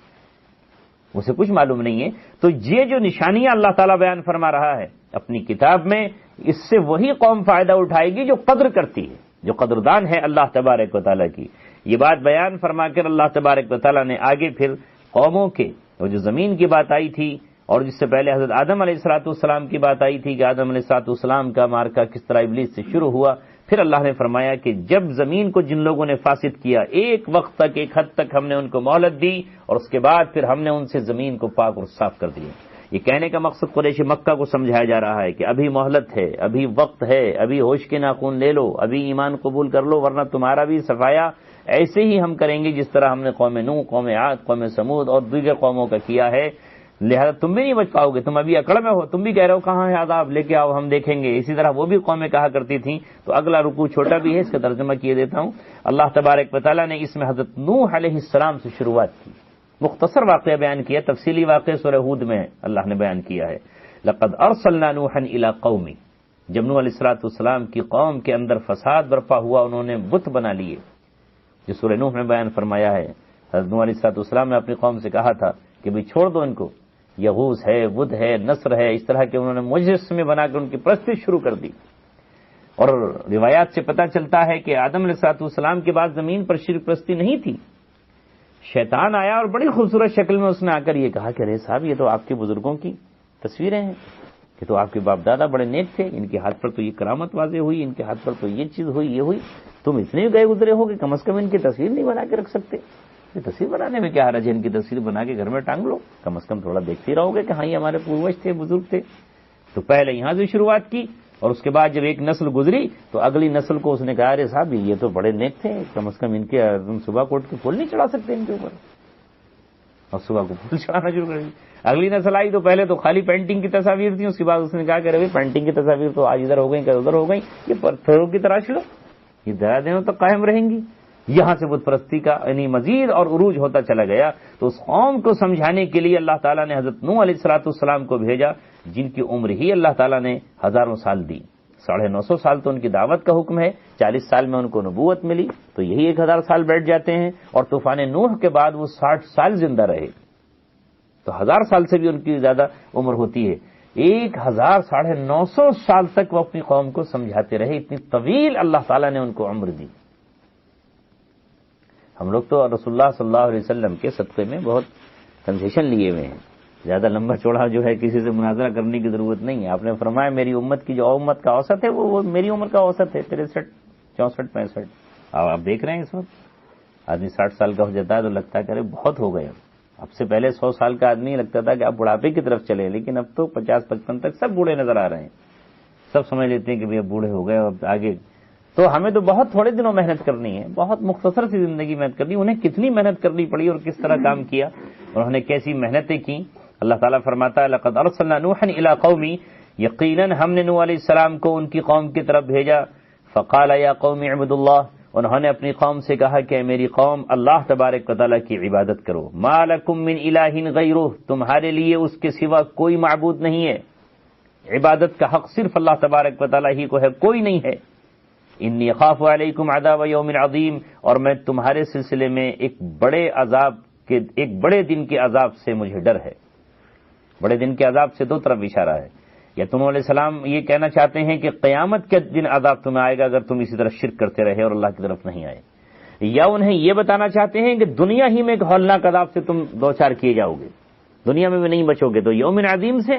اسے کچھ معلوم نہیں ہے۔ تو یہ جو نشانیاں اللہ تعالیٰ بیان فرما رہا ہے اپنی کتاب میں، اس سے وہی قوم فائدہ اٹھائے گی جو قدر کرتی ہے، جو قدردان ہے اللہ تبارک و تعالیٰ کی۔ یہ بات بیان فرما کر اللہ تبارک و تعالیٰ نے آگے پھر قوموں کے، وہ جو زمین کی بات آئی تھی اور جس سے پہلے حضرت آدم علیہ السلام کی بات آئی تھی کہ آدم علیہ السلام کا معرکہ کس طرح ابلیس سے شروع ہوا، پھر اللہ نے فرمایا کہ جب زمین کو جن لوگوں نے فاسد کیا، ایک وقت تک، ایک حد تک ہم نے ان کو مہلت دی، اور اس کے بعد پھر ہم نے ان سے زمین کو پاک اور صاف کر دیا۔ یہ کہنے کا مقصد قریش مکہ کو سمجھایا جا رہا ہے کہ ابھی مہلت ہے، ابھی وقت ہے، ابھی ہوش کے ناخن لے لو، ابھی ایمان قبول کر لو، ورنہ تمہارا بھی صفایا ایسے ہی ہم کریں گے جس طرح ہم نے قوم نوح، قوم عاد، قوم سمود اور دیگر قوموں کا کیا ہے، لہذا تم بھی نہیں بچ پاؤ گے، تم ابھی اکڑ میں ہو، تم بھی کہہ رہے ہو کہاں ہے عذاب، لے کے آؤ ہم دیکھیں گے۔ اسی طرح وہ بھی قومیں کہا کرتی تھیں۔ تو اگلا رکوع چھوٹا بھی ہے، اس کا ترجمہ کیے دیتا ہوں۔ اللہ تبارک و تعالیٰ نے اس میں حضرت نوح علیہ السلام سے شروعات کی، مختصر واقعہ بیان کیا، تفصیلی واقعہ سورہ ہود میں اللہ نے بیان کیا ہے۔ لقد ارسلنا نوحا الی قومی، جب نوح علیہ السلام کی قوم کے اندر فساد برپا ہوا، انہوں نے بت بنا لیے، جو سورہ نوح میں بیان فرمایا ہے۔ حضرت نوح علیہ السلام نے اپنی قوم سے کہا تھا کہ بھئی چھوڑ دو ان کو، یغوث ہے، ود ہے، نصر ہے، اس طرح کے انہوں نے مجسمے بنا کر ان کی پرستش شروع کر دی۔ اور روایات سے پتہ چلتا ہے کہ آدم علیہ السلام کے بعد زمین پر شرک پرستی نہیں تھی۔ شیطان آیا اور بڑی خوبصورت شکل میں اس نے آ کر یہ کہا کہ ارے صاحب، یہ تو آپ کے بزرگوں کی تصویریں ہیں، کہ تو آپ کے باپ دادا بڑے نیک تھے، ان کے ہاتھ پر تو یہ کرامت واضح ہوئی، ان کے ہاتھ پر تو یہ چیز ہوئی، یہ ہوئی، تم اتنے گئے گزرے ہو کہ کم از کم ان کی تصویر نہیں بنا کے رکھ سکتے؟ یہ تصویر بنانے میں کیا حرج ہے، ان کی تصویر بنا کے گھر میں ٹانگ لو، کم از کم تھوڑا دیکھتے رہو گے کہ ہاں یہ ہمارے پوروج تھے، بزرگ تھے۔ تو پہلے یہاں سے شروعات کی، اور اس کے بعد جب ایک نسل گزری تو اگلی نسل کو اس نے کہا ارے صاحب یہ تو بڑے نیک تھے، کم از کم ان کے صبح کوٹ کے پھول نہیں چڑھا سکتے ان کے اوپر، اور صبح کو پھول چڑھانا شروع کر دی۔ اگلی نسل آئی تو پہلے تو خالی پینٹنگ کی تصاویر تھیں، اس کے بعد اس نے کہا کہ ارے پینٹنگ کی تصاویر تو آج ادھر ہو گئی، کل ادھر ہو گئی، یہ پتھروں کی تراش لو، یہ درا دنوں تک قائم رہیں گی۔ یہاں سے بت پرستی کا یعنی مزید اور عروج ہوتا چلا گیا۔ تو اس قوم کو سمجھانے کے لیے اللہ تعالیٰ نے حضرت نوح علیہ السلام کو بھیجا، جن کی عمر ہی اللہ تعالیٰ نے ہزاروں سال دی۔ 950 سال تو ان کی دعوت کا حکم ہے، 40 سال میں ان کو نبوت ملی، تو یہی 1000 سال بیٹھ جاتے ہیں، اور طوفان نوح کے بعد وہ 60 سال زندہ رہے، تو 1000 سال سے بھی ان کی زیادہ عمر ہوتی ہے۔ 1000 950 سال تک وہ اپنی قوم کو سمجھاتے رہے، اتنی طویل اللہ تعالیٰ نے ان کو عمر دی۔ ہم لوگ تو رسول اللہ صلی اللہ علیہ وسلم کے صدقے میں بہت کنسیشن لیے ہوئے ہیں، زیادہ لمبا چوڑا جو ہے کسی سے مناظرہ کرنے کی ضرورت نہیں ہے۔ آپ نے فرمایا میری امت کی جو امت کا اوسط ہے وہ میری عمر کا اوسط ہے 63 64 65۔ آپ دیکھ رہے ہیں اس وقت آدمی 60 سال کا ہو جاتا ہے تو لگتا ہے کہ ارے بہت ہو گئے۔ اب سے پہلے 100 سال کا آدمی لگتا تھا کہ آپ بڑھاپے کی طرف چلے، لیکن اب تو 50 55 تک سب بوڑھے نظر آ رہے ہیں، سب سمجھ لیتے ہیں کہ بھئی اب بوڑھے ہو گئے، اب آگے۔ تو ہمیں تو بہت تھوڑے دنوں محنت کرنی ہے، بہت مختصر سی زندگی محنت کرنی، انہیں کتنی محنت کرنی پڑی اور کس طرح کام کیا اور انہوں نے کیسی محنتیں کی۔ اللہ تعالیٰ فرماتا ہے لقد ارسلنا نوحا الی قومی، یقیناً ہم نے نوح علیہ السلام کو ان کی قوم کی طرف بھیجا۔ فقال یا قوم اعبدوا اللہ، انہوں نے اپنی قوم سے کہا کہ میری قوم اللہ تبارک و تعالیٰ کی عبادت کرو۔ ما لکم من الہ غیرہ، تمہارے لیے اس کے سوا کوئی معبود نہیں ہے، عبادت کا حق صرف اللہ تبارک و تعالیٰ ہی کو ہے، کوئی نہیں ہے۔ انی اخاف علیکم عذاب یوم عظیم، اور میں تمہارے سلسلے میں ایک بڑے دن کے عذاب سے مجھے ڈر ہے۔ بڑے دن کے عذاب سے دو طرف اشارہ ہے، یا تم علیہ السلام یہ کہنا چاہتے ہیں کہ قیامت کے دن عذاب تمہیں آئے گا اگر تم اسی طرح شرک کرتے رہے اور اللہ کی طرف نہیں آئے، یا انہیں یہ بتانا چاہتے ہیں کہ دنیا ہی میں ایک ہولناک عذاب سے تم دوچار کیے جاؤ گے، دنیا میں بھی نہیں بچو گے۔ تو یوم عظیم سے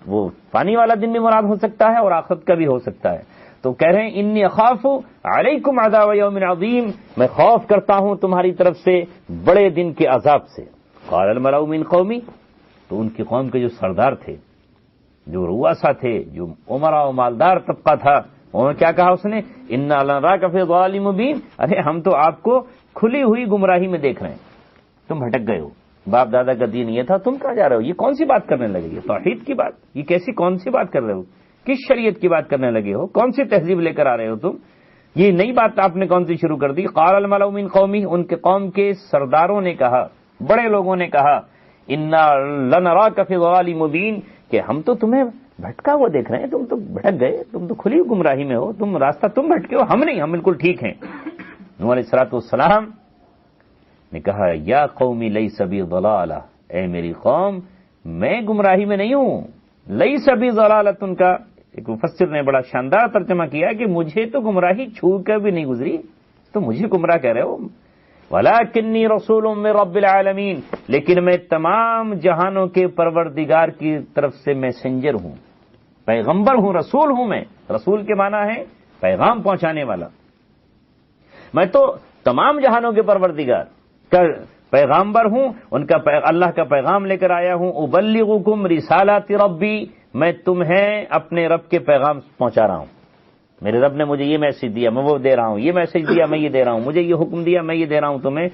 وہ پانی والا دن بھی مراد ہو سکتا ہے اور آخرت کا بھی ہو سکتا ہے۔ تو کہہ رہے ہیں انی اخاف علیکم عذاب یوم عظیم، میں خوف کرتا ہوں تمہاری طرف سے بڑے دن کے عذاب سے۔ قال الملأ من قومی، تو ان کی قوم کے جو سردار تھے، جو رؤسا تھے، جو عمرا و مالدار طبقہ تھا، انہوں نے کیا کہا؟ اس نے انا لنراک فی ضلال مبین، ارے ہم تو آپ کو کھلی ہوئی گمراہی میں دیکھ رہے ہیں، تم بھٹک گئے ہو، باپ دادا کا دین یہ تھا، تم کہاں جا رہے ہو؟ یہ کون سی بات کرنے لگے؟ یہ توحید کی بات، یہ کیسی کون سی بات کر رہے ہو؟ کس شریعت کی بات کرنے لگے ہو؟ کون سی تہذیب لے کر آ رہے ہو تم؟ یہ نئی بات آپ نے کون سی شروع کر دی؟ قال الملأ من قومی، ان کے قوم کے سرداروں نے کہا، بڑے لوگوں نے کہا، انا لنراک فی ضلال مبین، کہ ہم تو تمہیں بھٹکا ہوا دیکھ رہے ہیں، تم تو بھٹک گئے، تم تو کھلی گمراہی میں ہو، تم راستہ تم بھٹکے ہو، ہم نہیں، ہم بالکل ٹھیک ہیں۔ نوح علیہ الصلوۃ والسلام نے کہا یا قومی لیس بی ضلالہ، اے میری قوم میں گمراہی میں نہیں ہوں، لیس بی ضلالۃ، ان کا ایک مفسر نے بڑا شاندار ترجمہ کیا کہ مجھے تو گمراہی چھو کر بھی نہیں گزری، تو مجھے گمراہ کہہ رہے ہو، ولکنی رسول من رب العالمین، لیکن میں تمام جہانوں کے پروردگار کی طرف سے میسنجر ہوں، پیغمبر ہوں، رسول ہوں میں۔ رسول کے معنی ہے پیغام پہنچانے والا، میں تو تمام جہانوں کے پروردگار کا پیغمبر ہوں، ان کا اللہ کا پیغام لے کر آیا ہوں۔ ابلغکم رسالات ربی، میں تمہیں اپنے رب کے پیغام پہنچا رہا ہوں، میرے رب نے مجھے یہ میسج دیا میں وہ دے رہا ہوں، یہ میسج دیا میں یہ دے رہا ہوں، مجھے یہ حکم دیا میں یہ دے رہا ہوں تمہیں۔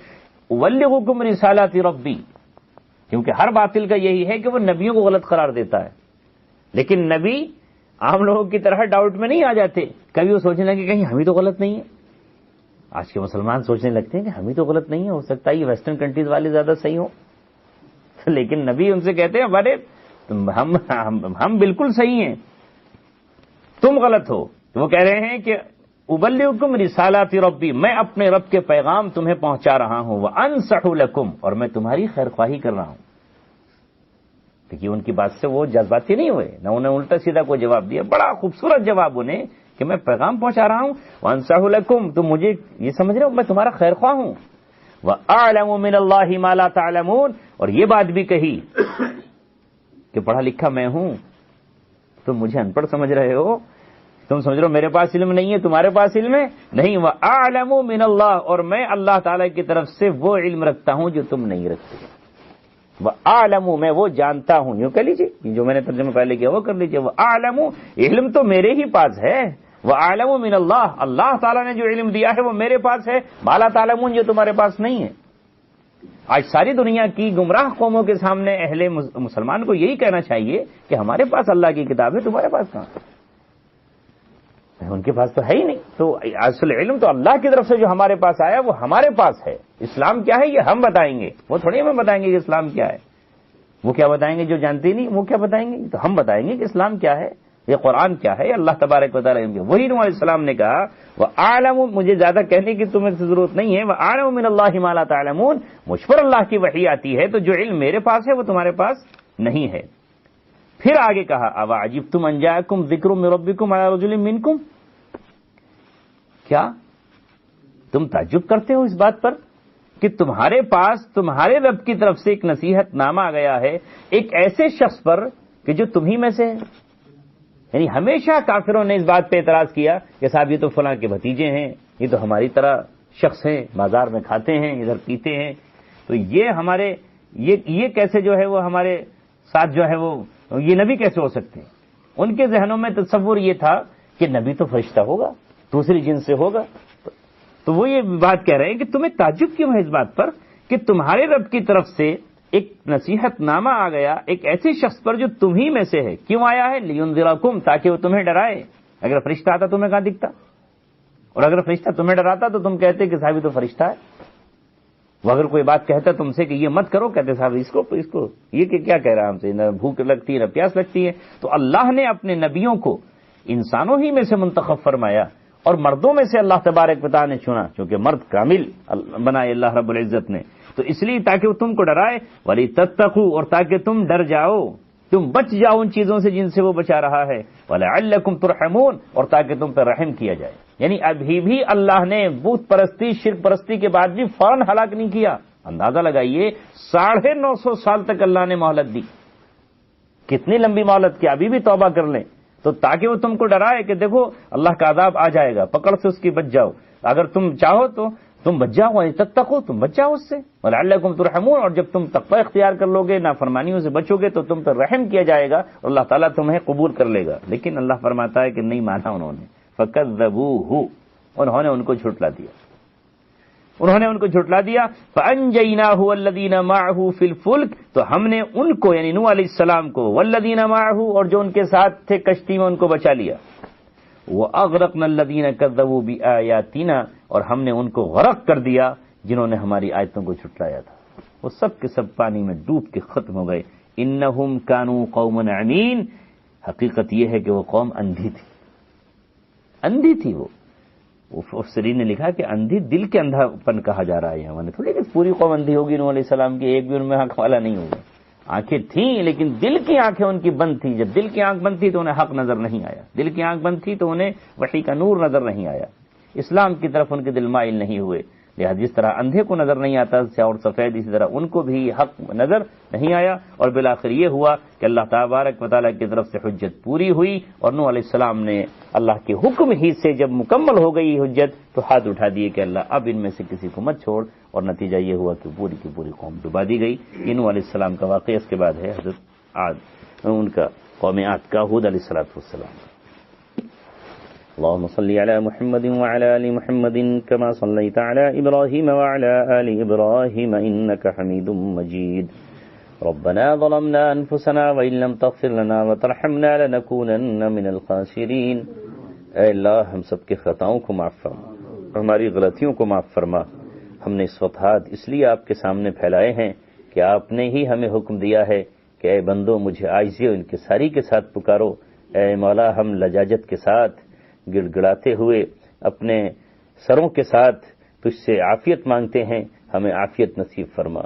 ابلغکم رسالات ربی، کیونکہ ہر باطل کا یہی ہے کہ وہ نبیوں کو غلط قرار دیتا ہے، لیکن نبی عام لوگوں کی طرح ڈاؤٹ میں نہیں آ جاتے، کبھی وہ سوچنے لگے کہیں ہم ہی تو غلط نہیں ہیں۔ آج کے مسلمان سوچنے لگتے ہیں کہ ہم ہی تو غلط نہیں ہیں، ہو سکتا ہے یہ ویسٹرن کنٹریز والے زیادہ صحیح ہوں، لیکن نبی ان سے کہتے ہیں ارے ہم بالکل صحیح ہیں، تم غلط ہو۔ تو وہ کہہ رہے ہیں کہ ابلغکم رسالات ربی، میں اپنے رب کے پیغام تمہیں پہنچا رہا ہوں، وانصح لکم، اور میں تمہاری خیر خواہی کر رہا ہوں۔ دیکھیے ان کی بات سے وہ جذباتی نہیں ہوئے، نہ انہیں الٹا سیدھا کوئی جواب دیا، بڑا خوبصورت جواب انہیں کہ میں پیغام پہنچا رہا ہوں، وانصح لکم، تم مجھے یہ سمجھ رہے ہو میں تمہارا خیر خواہ ہوں، واعلم من اللہ ما لا تعلمون، اور یہ بات بھی کہی کہ پڑھا لکھا میں ہوں، تم مجھے ان پڑھ سمجھ رہے ہو، تم سمجھ رہے ہو میرے پاس علم نہیں ہے، تمہارے پاس علم ہے نہیں، وَأَعْلَمُ مِنَ اللَّهِ، اور میں اللہ تعالیٰ کی طرف سے وہ علم رکھتا ہوں جو تم نہیں رکھتے، وَأَعْلَمُ، میں وہ جانتا ہوں، یوں کہہ لیجیے جو میں نے ترجمہ پہلے کیا وہ کر لیجیے، وَأَعْلَمُ، علم تو میرے ہی پاس ہے، وَأَعْلَمُ مِنَ اللَّهِ، اللہ تعالیٰ نے جو علم دیا ہے وہ میرے پاس ہے، مَا لَا تَعْلَمُونَ، جو تمہارے پاس نہیں ہے۔ آج ساری دنیا کی گمراہ قوموں کے سامنے اہل مسلمان کو یہی کہنا چاہیے کہ ہمارے پاس اللہ کی کتاب ہے، تمہارے پاس کہاں؟ ان کے پاس تو ہے ہی نہیں۔ تو اصل علم تو اللہ کی طرف سے جو ہمارے پاس آیا وہ ہمارے پاس ہے۔ اسلام کیا ہے یہ ہم بتائیں گے، وہ تھوڑی ہمیں بتائیں گے کہ اسلام کیا ہے، وہ کیا بتائیں گے جو جانتے ہی نہیں، وہ کیا بتائیں گے، تو ہم بتائیں گے کہ اسلام کیا ہے، یہ قرآن کیا ہے، اللہ تبارک و تعالیٰ۔ وہی نوح علیہ السلام نے کہا وَأَعْلَمُ، مجھے زیادہ کہنے کی تمہیں ضرورت نہیں ہے، وَأَعْلَمُ مِنَ اللَّهِ مَا لَا تَعْلَمُونَ، مجھ پر اللہ کی وحی آتی ہے تو جو علم میرے پاس ہے وہ تمہارے پاس نہیں ہے۔ پھر آگے کہا أَوَعَجِبْتُمْ أَن جَاءَكُمْ ذِكْرٌ مِّن رَّبِّكُمْ عَلَىٰ رَجُلٍ مِّنكُمْ، کیا تم تعجب کرتے ہو اس بات پر کہ تمہارے پاس تمہارے رب کی طرف سے ایک نصیحت نامہ آ گیا ہے ایک ایسے شخص پر کہ جو تمہیں میں سے ہے؟ یعنی ہمیشہ کافروں نے اس بات پہ اعتراض کیا کہ صاحب یہ تو فلاں کے بھتیجے ہیں، یہ تو ہماری طرح شخص ہیں، بازار میں کھاتے ہیں، ادھر پیتے ہیں، تو یہ ہمارے یہ کیسے جو ہے وہ ہمارے ساتھ جو ہے وہ یہ نبی کیسے ہو سکتے ہیں؟ ان کے ذہنوں میں تصور یہ تھا کہ نبی تو فرشتہ ہوگا، دوسری جنس سے ہوگا۔ تو وہ یہ بات کہہ رہے ہیں کہ تمہیں تعجب کیوں ہے اس بات پر کہ تمہارے رب کی طرف سے ایک نصیحت نامہ آ گیا ایک ایسے شخص پر جو تمہیں میں سے ہے۔ کیوں آیا ہے؟ لِيُنذِرَكُمْ، تاکہ وہ تمہیں ڈرائے۔ اگر فرشتہ آتا تمہیں کہاں دکھتا، اور اگر فرشتہ تمہیں ڈراتا تو تم کہتے کہ صاحب یہ تو فرشتہ ہے۔ وہ اگر کوئی بات کہتا تم سے کہ یہ مت کرو، کہتے صاحب اس کو یہ کہ کیا کہہ رہا ہے ہم سے، نہ بھوک لگتی ہے نہ پیاس لگتی ہے۔ تو اللہ نے اپنے نبیوں کو انسانوں ہی میں سے منتخب فرمایا اور مردوں میں سے اللہ تبارک و تعالیٰ نے چنا، چونکہ مرد کامل بنائے اللہ رب العزت نے، تو اس لیے تاکہ وہ تم کو ڈرائے، وَلِتَتَّقُوا، اور تاکہ تم ڈر جاؤ، تم بچ جاؤ ان چیزوں سے جن سے وہ بچا رہا ہے، وَلَعَلَّكُمْ تُرْحَمُونَ، اور تاکہ تم پہ رحم کیا جائے۔ یعنی ابھی بھی اللہ نے بت پرستی شرک پرستی کے بعد بھی فوراً ہلاک نہیں کیا۔ اندازہ لگائیے 950 سال تک اللہ نے مہلت دی، کتنی لمبی مہلت کی، ابھی بھی توبہ کر لیں، تو تاکہ وہ تم کو ڈرائے کہ دیکھو اللہ کا عذاب آ جائے گا، پکڑ سے اس کی بچ جاؤ، اگر تم چاہو تو تم بچ جاؤ، تتقو، تم بچ جاؤ اس سے، ولعلکم ترحمون، اور جب تم تقوی اختیار کر لو گے، نافرمانیوں سے بچو گے، تو تم پر رحم کیا جائے گا اور اللہ تعالیٰ تمہیں قبول کر لے گا۔ لیکن اللہ فرماتا ہے کہ نہیں مانا انہوں نے، فکذبوہ، انہوں نے ان کو جھٹلا دیا، انہوں نے ان کو جھٹلا دیا۔ فانجیناہ والذین معہ فی الفلک، تو ہم نے ان کو یعنی نوح علیہ السلام کو، والذین معہ، اور جو ان کے ساتھ تھے کشتی میں، ان کو بچا لیا۔ وَأَغْرَقْنَا الَّذِينَ كَذَّبُوا بِآيَاتِنَا، اور ہم نے ان کو غرق کر دیا جنہوں نے ہماری آیتوں کو جھٹلایا تھا، وہ سب کے سب پانی میں ڈوب کے ختم ہو گئے۔ إِنَّهُمْ كَانُوا قَوْمًا عَمِينَ، حقیقت یہ ہے کہ وہ قوم اندھی تھی، اندھی تھی وہ۔ مفسرین نے لکھا کہ اندھی دل کے اندھا پن کہا جا رہا ہے یہاں، تھوڑی کہ پوری قوم اندھی ہوگی، نوح علیہ السلام کی ایک بھی ان میں حق والا نہیں ہوگا، آنکھیں تھیں لیکن دل کی آنکھیں ان کی بند تھیں۔ جب دل کی آنکھ بند تھی تو انہیں حق نظر نہیں آیا، دل کی آنکھ بند تھی تو انہیں وحی کا نور نظر نہیں آیا، اسلام کی طرف ان کے دل مائل نہیں ہوئے۔ لہذا جس طرح اندھے کو نظر نہیں آتا سیاہ اور سفید، اسی طرح ان کو بھی حق نظر نہیں آیا، اور بالآخر یہ ہوا کہ اللہ تبارک و تعالیٰ کی طرف سے حجت پوری ہوئی، اور نوح علیہ السلام نے اللہ کے حکم ہی سے جب مکمل ہو گئی حجت تو ہاتھ اٹھا دیے کہ اللہ اب ان میں سے کسی کو مت چھوڑ، اور نتیجہ یہ ہوا کہ پوری کی پوری قوم ڈبا دی گئی۔ یہ نوح علیہ السلام کا واقعہ، اس کے بعد ہے حضرت عاد، ان کا قوم عاد کا، ہود علیہ السلام۔ اللهم صل على محمد وعلى آل محمد كما صليت على إبراهيم وعلى آل إبراهيم إنك حميد مجيد ربنا ظلمنا أنفسنا وإن لم تغفر لنا وترحمنا لنكونن من الخاسرين۔ اے اللہ ہم سب کے خطاؤں کو معاف فرما، ہماری غلطیوں کو معاف فرما۔ ہم نے اس وقت ہاتھ اس لیے آپ کے سامنے پھیلائے ہیں کہ آپ نے ہی ہمیں حکم دیا ہے کہ اے بندو مجھے عاجزی و انکساری کے ساتھ پکارو۔ اے مولا ہم لجاجت کے ساتھ گڑ گڑاتے ہوئے اپنے سروں کے ساتھ تجھ سے عافیت مانگتے ہیں، ہمیں عافیت نصیب فرما۔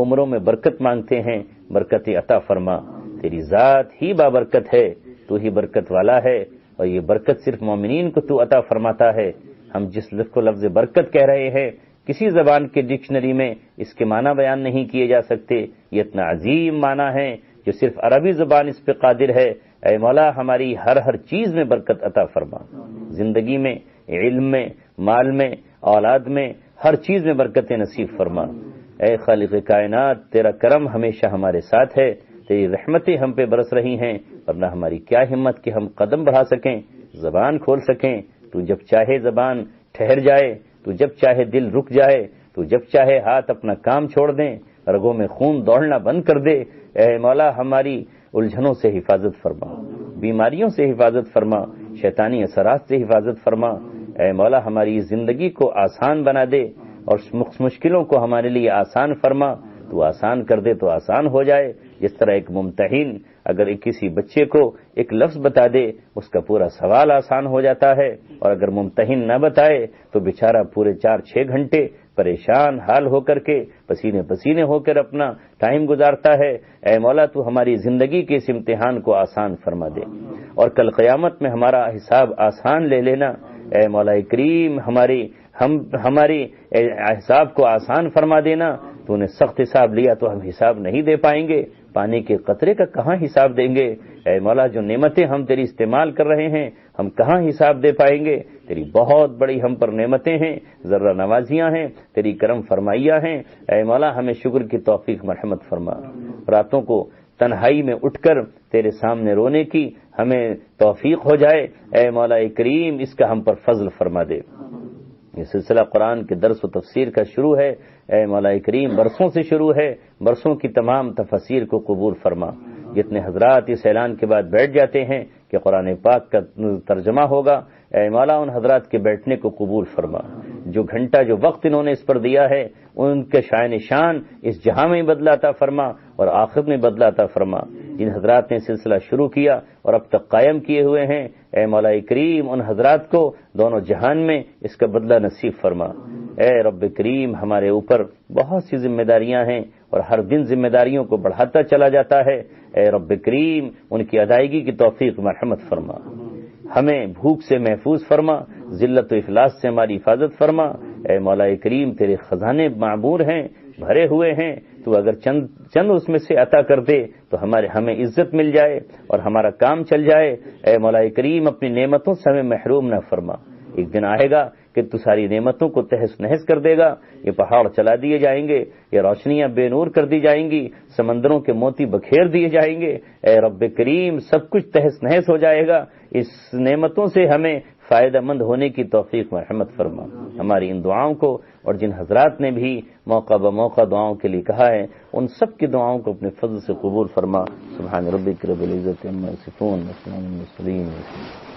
عمروں میں برکت مانگتے ہیں، برکت عطا فرما۔ تیری ذات ہی بابرکت ہے، تو ہی برکت والا ہے، اور یہ برکت صرف مومنین کو تو عطا فرماتا ہے۔ ہم جس لفظ برکت کہہ رہے ہیں کسی زبان کے ڈکشنری میں اس کے معنی بیان نہیں کیے جا سکتے، یہ اتنا عظیم معنی ہے جو صرف عربی زبان اس پہ قادر ہے۔ اے مولا ہماری ہر چیز میں برکت عطا فرما، زندگی میں، علم میں، مال میں، اولاد میں، ہر چیز میں برکت نصیب فرما۔ اے خالق کائنات تیرا کرم ہمیشہ ہمارے ساتھ ہے، تیری رحمتیں ہم پہ برس رہی ہیں، ورنہ ہماری کیا ہمت کہ ہم قدم بڑھا سکیں، زبان کھول سکیں۔ تو جب چاہے زبان ٹھہر جائے، تو جب چاہے دل رک جائے، تو جب چاہے ہاتھ اپنا کام چھوڑ دیں، رگوں میں خون دوڑنا بند کر دے۔ اے مولا ہماری الجھنوں سے حفاظت فرما، بیماریوں سے حفاظت فرما، شیطانی اثرات سے حفاظت فرما۔ اے مولا ہماری زندگی کو آسان بنا دے، اور مشکلوں کو ہمارے لیے آسان فرما۔ تو آسان کر دے تو آسان ہو جائے، جس طرح ایک ممتحن اگر کسی بچے کو ایک لفظ بتا دے اس کا پورا سوال آسان ہو جاتا ہے، اور اگر ممتحن نہ بتائے تو بیچارہ پورے 4-6 گھنٹے پریشان حال ہو کر کے پسینے پسینے ہو کر اپنا ٹائم گزارتا ہے۔ اے مولا تو ہماری زندگی کے اس امتحان کو آسان فرما دے، اور کل قیامت میں ہمارا حساب آسان لے لینا۔ اے مولا کریم ہماری حساب کو آسان فرما دینا۔ تو نے سخت حساب لیا تو ہم حساب نہیں دے پائیں گے، پانی کے قطرے کا کہاں حساب دیں گے؟ اے مولا جو نعمتیں ہم تیری استعمال کر رہے ہیں ہم کہاں حساب دے پائیں گے؟ تیری بہت بڑی ہم پر نعمتیں ہیں، ذرہ نوازیاں ہیں، تیری کرم فرمائیاں ہیں۔ اے مولا ہمیں شکر کی توفیق مرحمت فرما، راتوں کو تنہائی میں اٹھ کر تیرے سامنے رونے کی ہمیں توفیق ہو جائے۔ اے مولا کریم اس کا ہم پر فضل فرما دے۔ یہ سلسلہ قرآن کے درس و تفسیر کا شروع ہے، اے مولا کریم برسوں سے شروع ہے، برسوں کی تمام تفاسیر کو قبول فرما۔ جتنے حضرات اس اعلان کے بعد بیٹھ جاتے ہیں کہ قرآن پاک کا ترجمہ ہوگا، اے مولا ان حضرات کے بیٹھنے کو قبول فرما۔ جو گھنٹہ جو وقت انہوں نے اس پر دیا ہے ان کے شائن شان اس جہاں میں بدلہ عطا فرما اور آخرت میں بدلہ عطا فرما۔ جن حضرات نے سلسلہ شروع کیا اور اب تک قائم کیے ہوئے ہیں، اے مولا کریم ان حضرات کو دونوں جہان میں اس کا بدلہ نصیب فرما۔ اے رب کریم ہمارے اوپر بہت سی ذمہ داریاں ہیں اور ہر دن ذمہ داریوں کو بڑھاتا چلا جاتا ہے۔ اے رب کریم ان کی ادائیگی کی توفیق مرحمت فرما، ہمیں بھوک سے محفوظ فرما، ذلت و افلاس سے ہماری حفاظت فرما۔ اے مولا کریم تیرے خزانے معمور ہیں، بھرے ہوئے ہیں، تو اگر چند اس میں سے عطا کر دے تو ہمیں عزت مل جائے اور ہمارا کام چل جائے۔ اے مولا کریم اپنی نعمتوں سے ہمیں محروم نہ فرما۔ ایک دن آئے گا کہ کہ تو ساری نعمتوں کو تہس نہس کر دے گا، یہ پہاڑ چلا دیے جائیں گے، یہ روشنیاں بے نور کر دی جائیں گی، سمندروں کے موتی بکھیر دیے جائیں گے، اے رب کریم سب کچھ تہس نہس ہو جائے گا۔ اس نعمتوں سے ہمیں فائدہ مند ہونے کی توفیق مرحمت فرما۔ ہماری ان دعاؤں کو اور جن حضرات نے بھی موقع بموقع دعاؤں کے لیے کہا ہے ان سب کی دعاؤں کو اپنے فضل سے قبول فرما۔ سبحان ربک رب العزت عما یصفون وسلام علی المرسلین۔